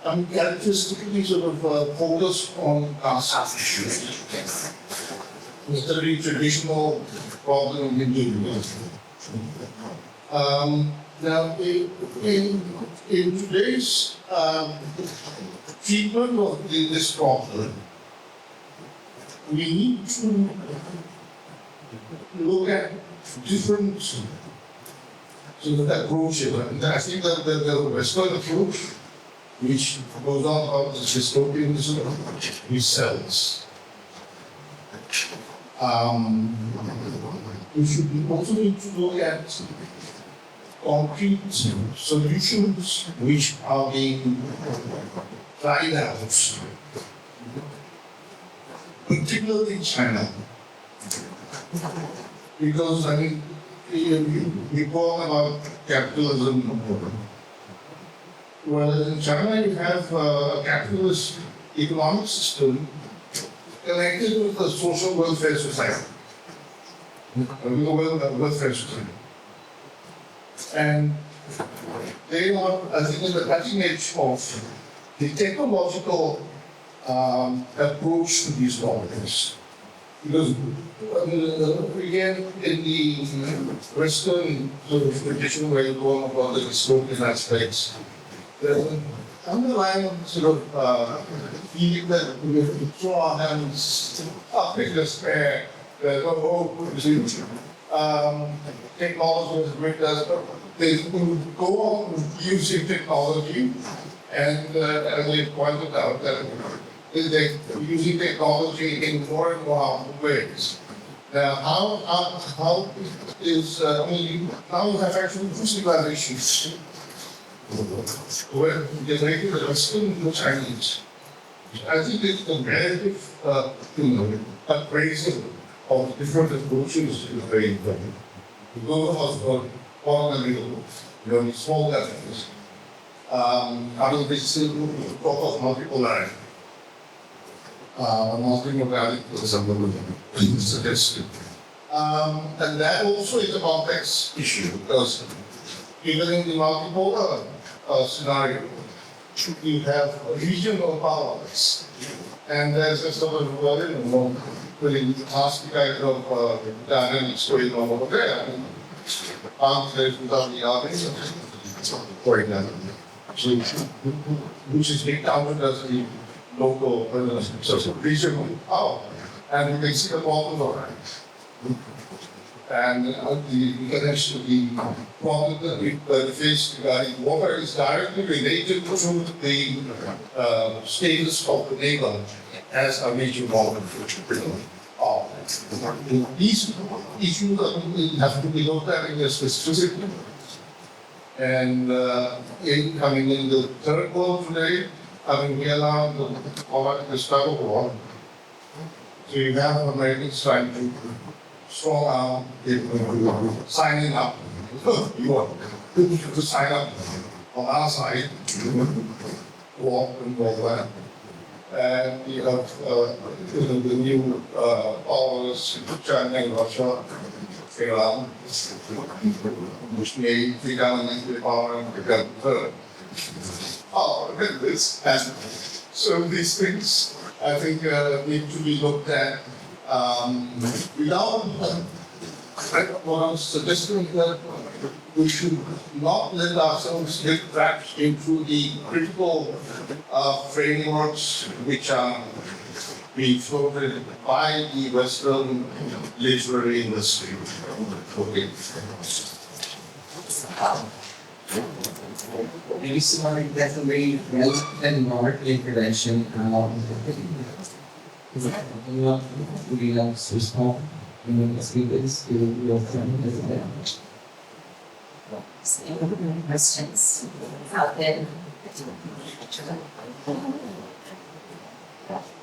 characteristically sort of focused on caste issues. It's a very traditional problem in India. Now, in today's treatment of this problem, we need to look at different sort of approaches. And I think that the Western approach, which goes on about the dystopianism, which sells. We should also need to look at concrete solutions which are being tried out, particularly in China. Because, I mean, we talk about capitalism. Well, in China, you have a capitalist economic system connected with the social welfare society. Welfare society. And they are, I think, at the cutting edge of the technological approach to these problems. Because, again, in the Western sort of tradition where you go on about the dystopian aspects, there's an underlying sort of feeling that we have to throw our hands up in despair. There's no hope. Technology is great as they go on using technology, and as they pointed out, that they're using technology in more and more harmful ways. Now, how is, now you have actually two civilizations where they're making the Western and the Chinese. I think it's the relative appraisal of different approaches is very important. The goal of the middle, small levels, out of this talk of multiple line. Multi-modality suggested. And that also is a complex issue because even in the multipolar scenario, you have regional powers. And there's a sort of really nasty kind of dynamics going on over there. Arms without the army, for example. So, which is being counted as the local, sort of regional power. And you can see the problem of that. And the connection, the problem that we face regarding water is directly related to the status of the neighbor as a major problem. These issues have to be looked at in a specific way. And coming in the third world today, we are now the struggle war. So you have Americans trying to strong arm people signing up. You want to sign up on our side, walk and all that. And you have the new powers, China and Russia, Iran, which may become an power and become third. This. And so these things, I think, need to be looked at without what I'm suggesting that we should not let ourselves get trapped into the critical frameworks which are being floated by the Western literary industry. Okay. Maybe somebody that's a very relevant market intervention. Speakers to your friend as well. Any questions out there?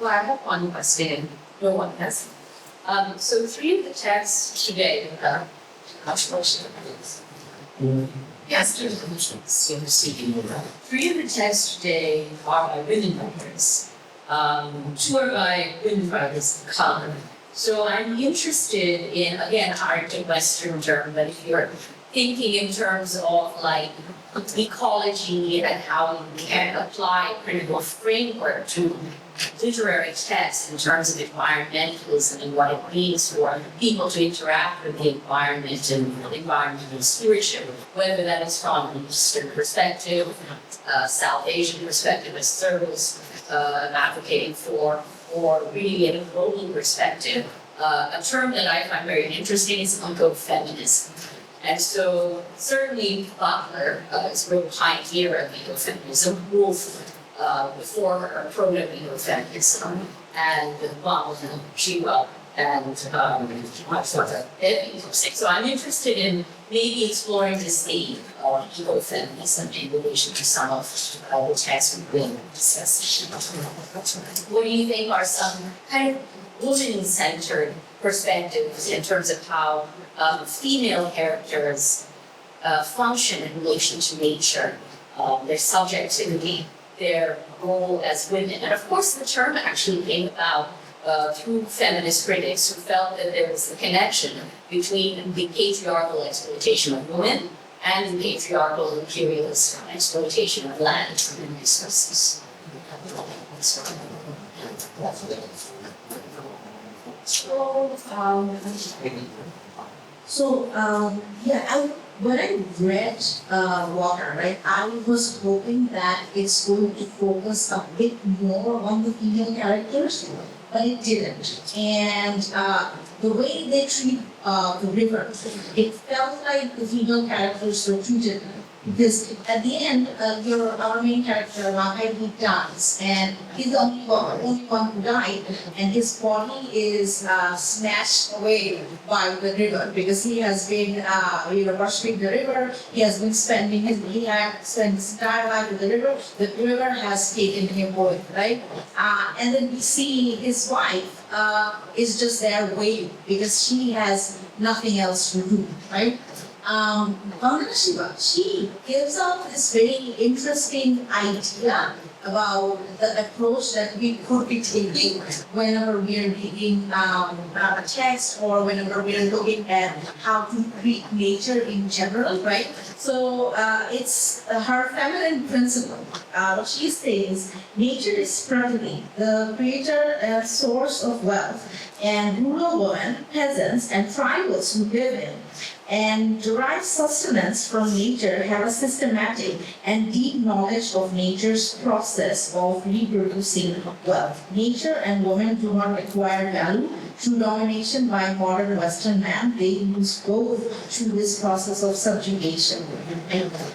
Well, I have one question. No one has. So three of the texts today, yes, three of the texts today are by women writers. Two are by women writers of color. So I'm interested in, again, art in Western term, but if you're thinking in terms of like ecology and how you can apply critical framework to literary texts in terms of environmentalism and what it means for people to interact with the environment and environmental stewardship, whether that is from an Eastern perspective, South Asian perspective as service, advocating for, or really in a global perspective. A term that I find very interesting is ecofeminism. And so certainly Butler is a real pioneer of ecofeminism. Woolf before her proto-ecofeminism, and Shiva, and so I'm interested in maybe exploring this theme of ecofeminism in relation to some of the texts we've been discussing. What do you think are some kind of woman-centered perspectives in terms of how female characters function in relation to nature, their subjectivity, their role as women? And of course, the term actually came about through feminist critics who felt that there was a connection between the patriarchal exploitation of women and the patriarchal imperialist exploitation of land and resources. When I read Water, right, I was hoping that it's going to focus a bit more on the female characters, but it didn't. And the way they treat the river, it felt like the female characters were treated because at the end, our main character, Khalid, dies, and he's the only one who died, and his body is snatched away by the river because he has been, worshipping the river. He has been spent his entire life with the river. The river has taken him away, right? And then we see his wife is just there waiting because she has nothing else to do, right? Shiva, she gives up this very interesting idea about the approach that we could be taking whenever we are reading a text or whenever we are looking at how to treat nature in general, right? So it's her feminine principle. She says nature is primarily the creator and source of wealth, and rural women, peasants, and tribals who live in and derive sustenance from nature have a systematic and deep knowledge of nature's process of reproducing wealth. Nature and women do not acquire value through domination by modern Western man. They use both through this process of subjugation.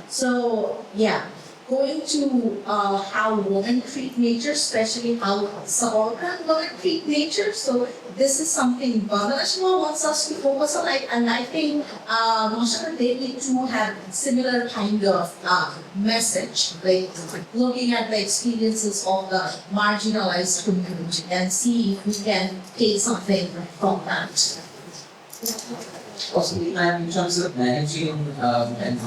So, yeah. Going to how women treat nature, especially how subaltern women treat nature. So this is something Bangladesh wants us to focus on, and I think Moshe Devi too have similar kind of message, like looking at the experiences of the marginalized community and see if we can take something from that. Possibly, and in terms of managing and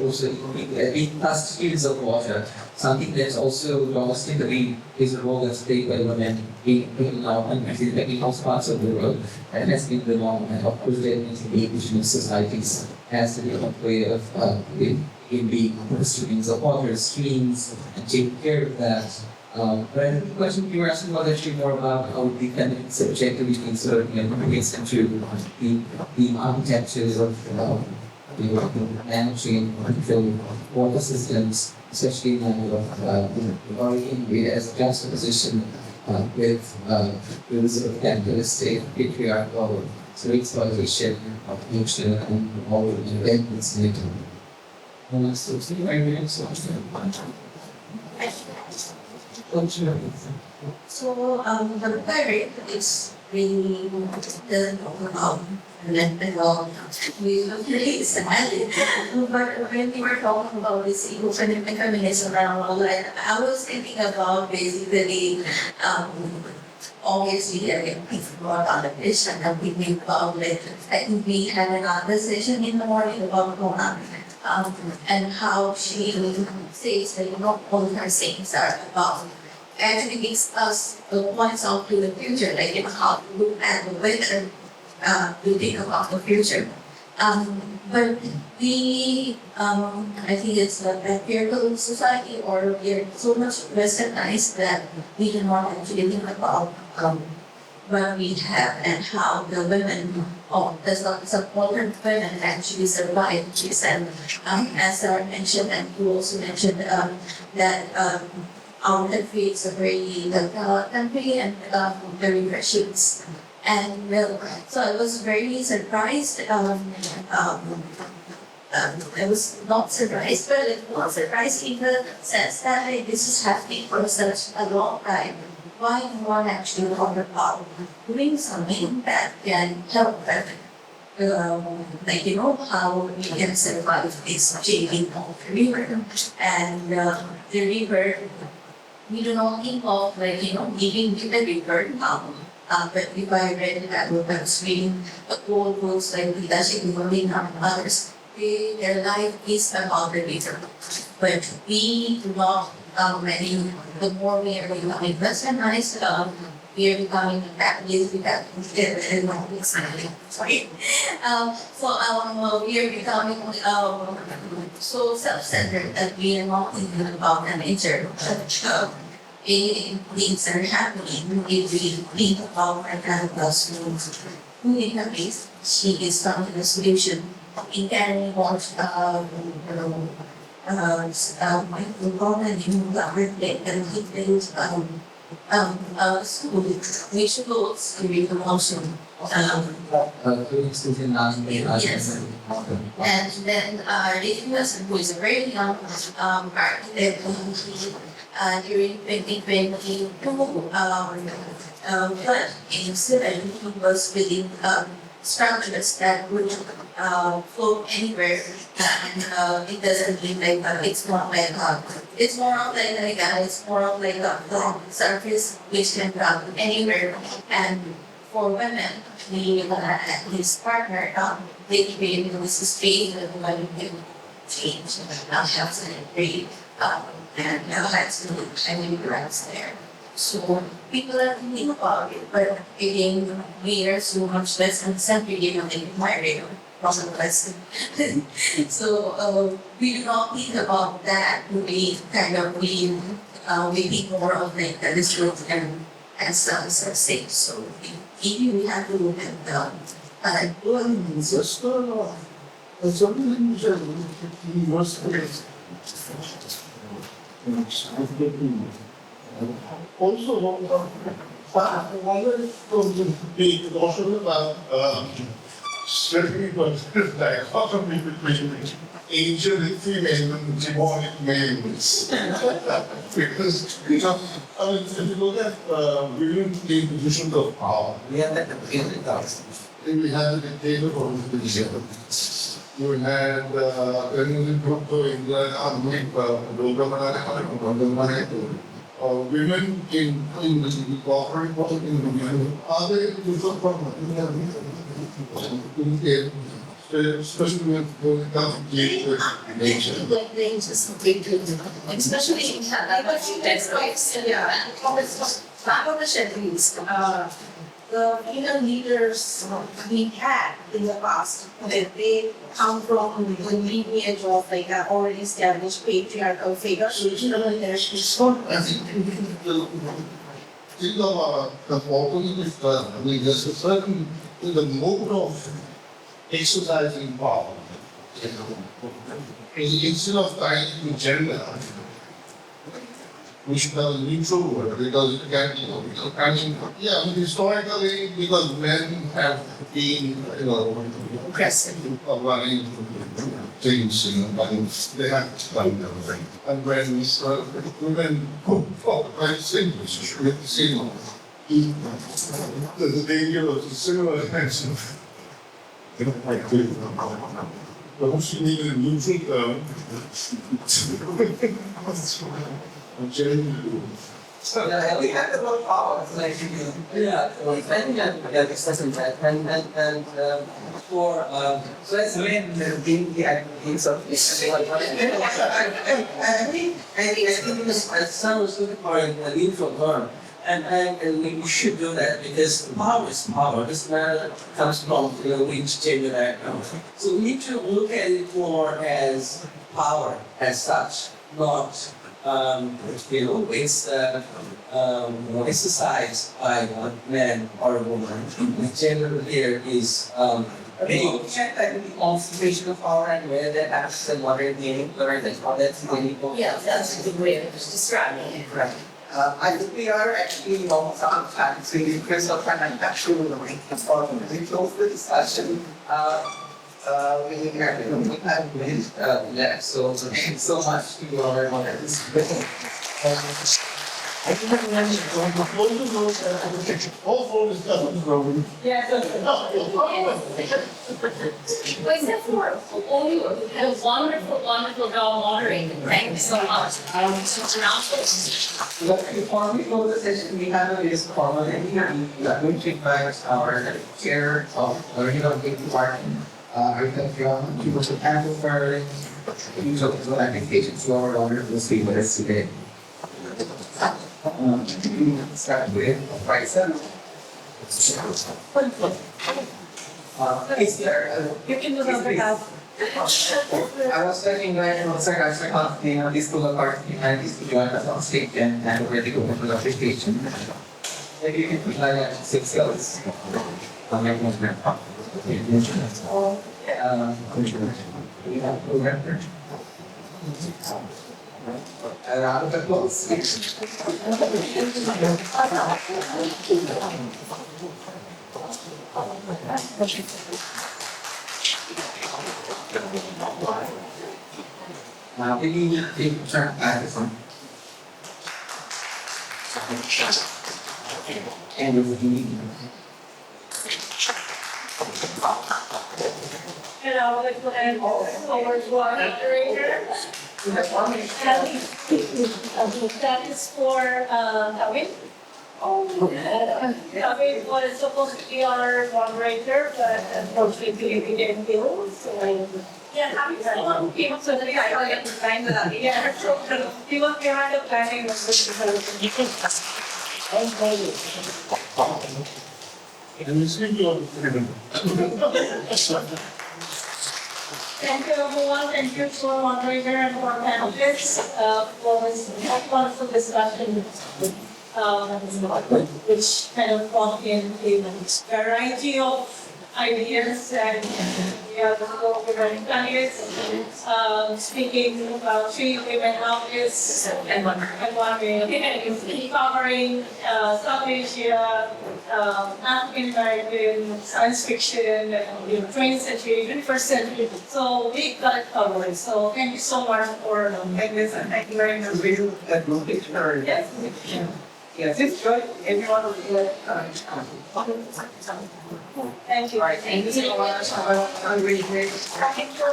also being custodians of water, something that's also domestically is a role that's played by women in our countries, in most parts of the world, and has been the norm. And of course, there is indigenous societies has a different way of in being custodians of water, streams, and taking care of that. But the question you were asking was actually more about how the feminine subjectivity can sort of gets into the architectures of managing water systems, especially as a juxtaposition with the sort of capitalistic, patriarchal sort of exploitation of nature and all of the events in it. So the book I read is really doesn't talk about mental we look really sad. But when we were talking about this feminism and all that, I was thinking about basically obviously people on the fish and we think about it. I think we had another session in the morning about Mona. And how she says that not all her sayings are about actually gives us points out to the future, like how to look at the weather to think about the future. But we, I think it's a patriarchal society, or we're so much westernized that we do not actually think about what we have and how the women, the supported women actually survive this. And as Sarah mentioned, and you also mentioned that our country is a very country and very precious. And so I was very surprised. I was not surprised, but it was surprised in the sense that this is happening for such a long time. Why no one actually thought about doing something that can help them? Like, how we can survive this changing of the river. And the river, we do not think of, giving to the river. But if I read that book, I was reading old books like Leadership Moving on others, their life is about the river. But we do not, the more we are becoming westernized, we are becoming capitalist, sorry. We are becoming so self-centered that we are not thinking about the nature. Things are happening, if we think about our classrooms, who in her case, she is found the solution in carrying on school, we should go to the motion. Yes. And then Lighthouse, who is a very young architect, during 2022, but in student, he was within structures that would float anywhere, and it doesn't mean like it's more like it's more of like a surface which can come anywhere. And for women, his partner, they created this space that women can change, health and agree, and that's grants there. So people are thinking about it, but again, we are so much less concentrated in my area, from the West. So we do not think about that. We kind of we think more of like the district and state. So we have to look at Also, I wanted to be caution about strictly dichotomy between ancient female and demonic males. Because, if you look at women in positions of power, we had the dictator of the you had women in the corporate world, are they different from especially when it comes to nature? Like they just big, especially in textiles. Yeah. The female leaders we had in the past, that they come from the lineage of like an already established patriarchal figure. So it's I think the problem is there's a certain the mode of exercising power. Instead of trying to gender, we should have a neutral word because it can, historically, because men have been, aggressive of running things, they have done everything. And when women go for very simple, The danger of the cinema attention. Perhaps you need a neutral term. I'm sharing the Yeah, we have about power, like, yeah, I think that discussing that, and for, so that's when the ideas of this. I think this sounds good for a neutral term, and we should do that because power is power, this matter comes from, we exchange that. So we need to look at it more as power as such, not it's exercised by man or a woman. The gender here is you check that the concentration of power and where that acts and what are the that's really Yeah, that's a good way of describing it. right. I think we are actually sometimes really crystal and actually the way to follow the discussion. We have made that, so thanks so much to our moderator. I think I'm going to go to whole phone is done. Yeah. Except for Oliur, you had a wonderful, wonderful dog moderator. Thank you so much. Before we go to the session, we have a list formal and we are going to invite our chair of regional department. I thank you all to handle for use of the application to our wonderful speaker with us today. Start with Farisa. Is there? You can do the house. I was talking about Sir Khalid on this school of art humanities to join us on stage and hand over the open presentation. Maybe you can put like 6 skills. A round of applause. Now, can you turn back this one? And over the knee. And I would like to hand over to our moderator. That is for Khalid. Khalid was supposed to be our moderator, but unfortunately he didn't do so. Yeah, happy to be able to get the time that yeah, he was behind the planning of this. And you see your Thank you everyone, thank you to our moderator and for our panelists for this wonderful discussion. Which kind of brought in a variety of ideas and we are the women candidates speaking about 3 women outlets and one covering South Asia, African American, science fiction, 20th century, 21st century. So we got it covered. So thank you so much for making this and thank you very much. Yes. Yes, it's good. Everyone will be good. Thank you. All right, thank you so much. Have a great day. Thank you.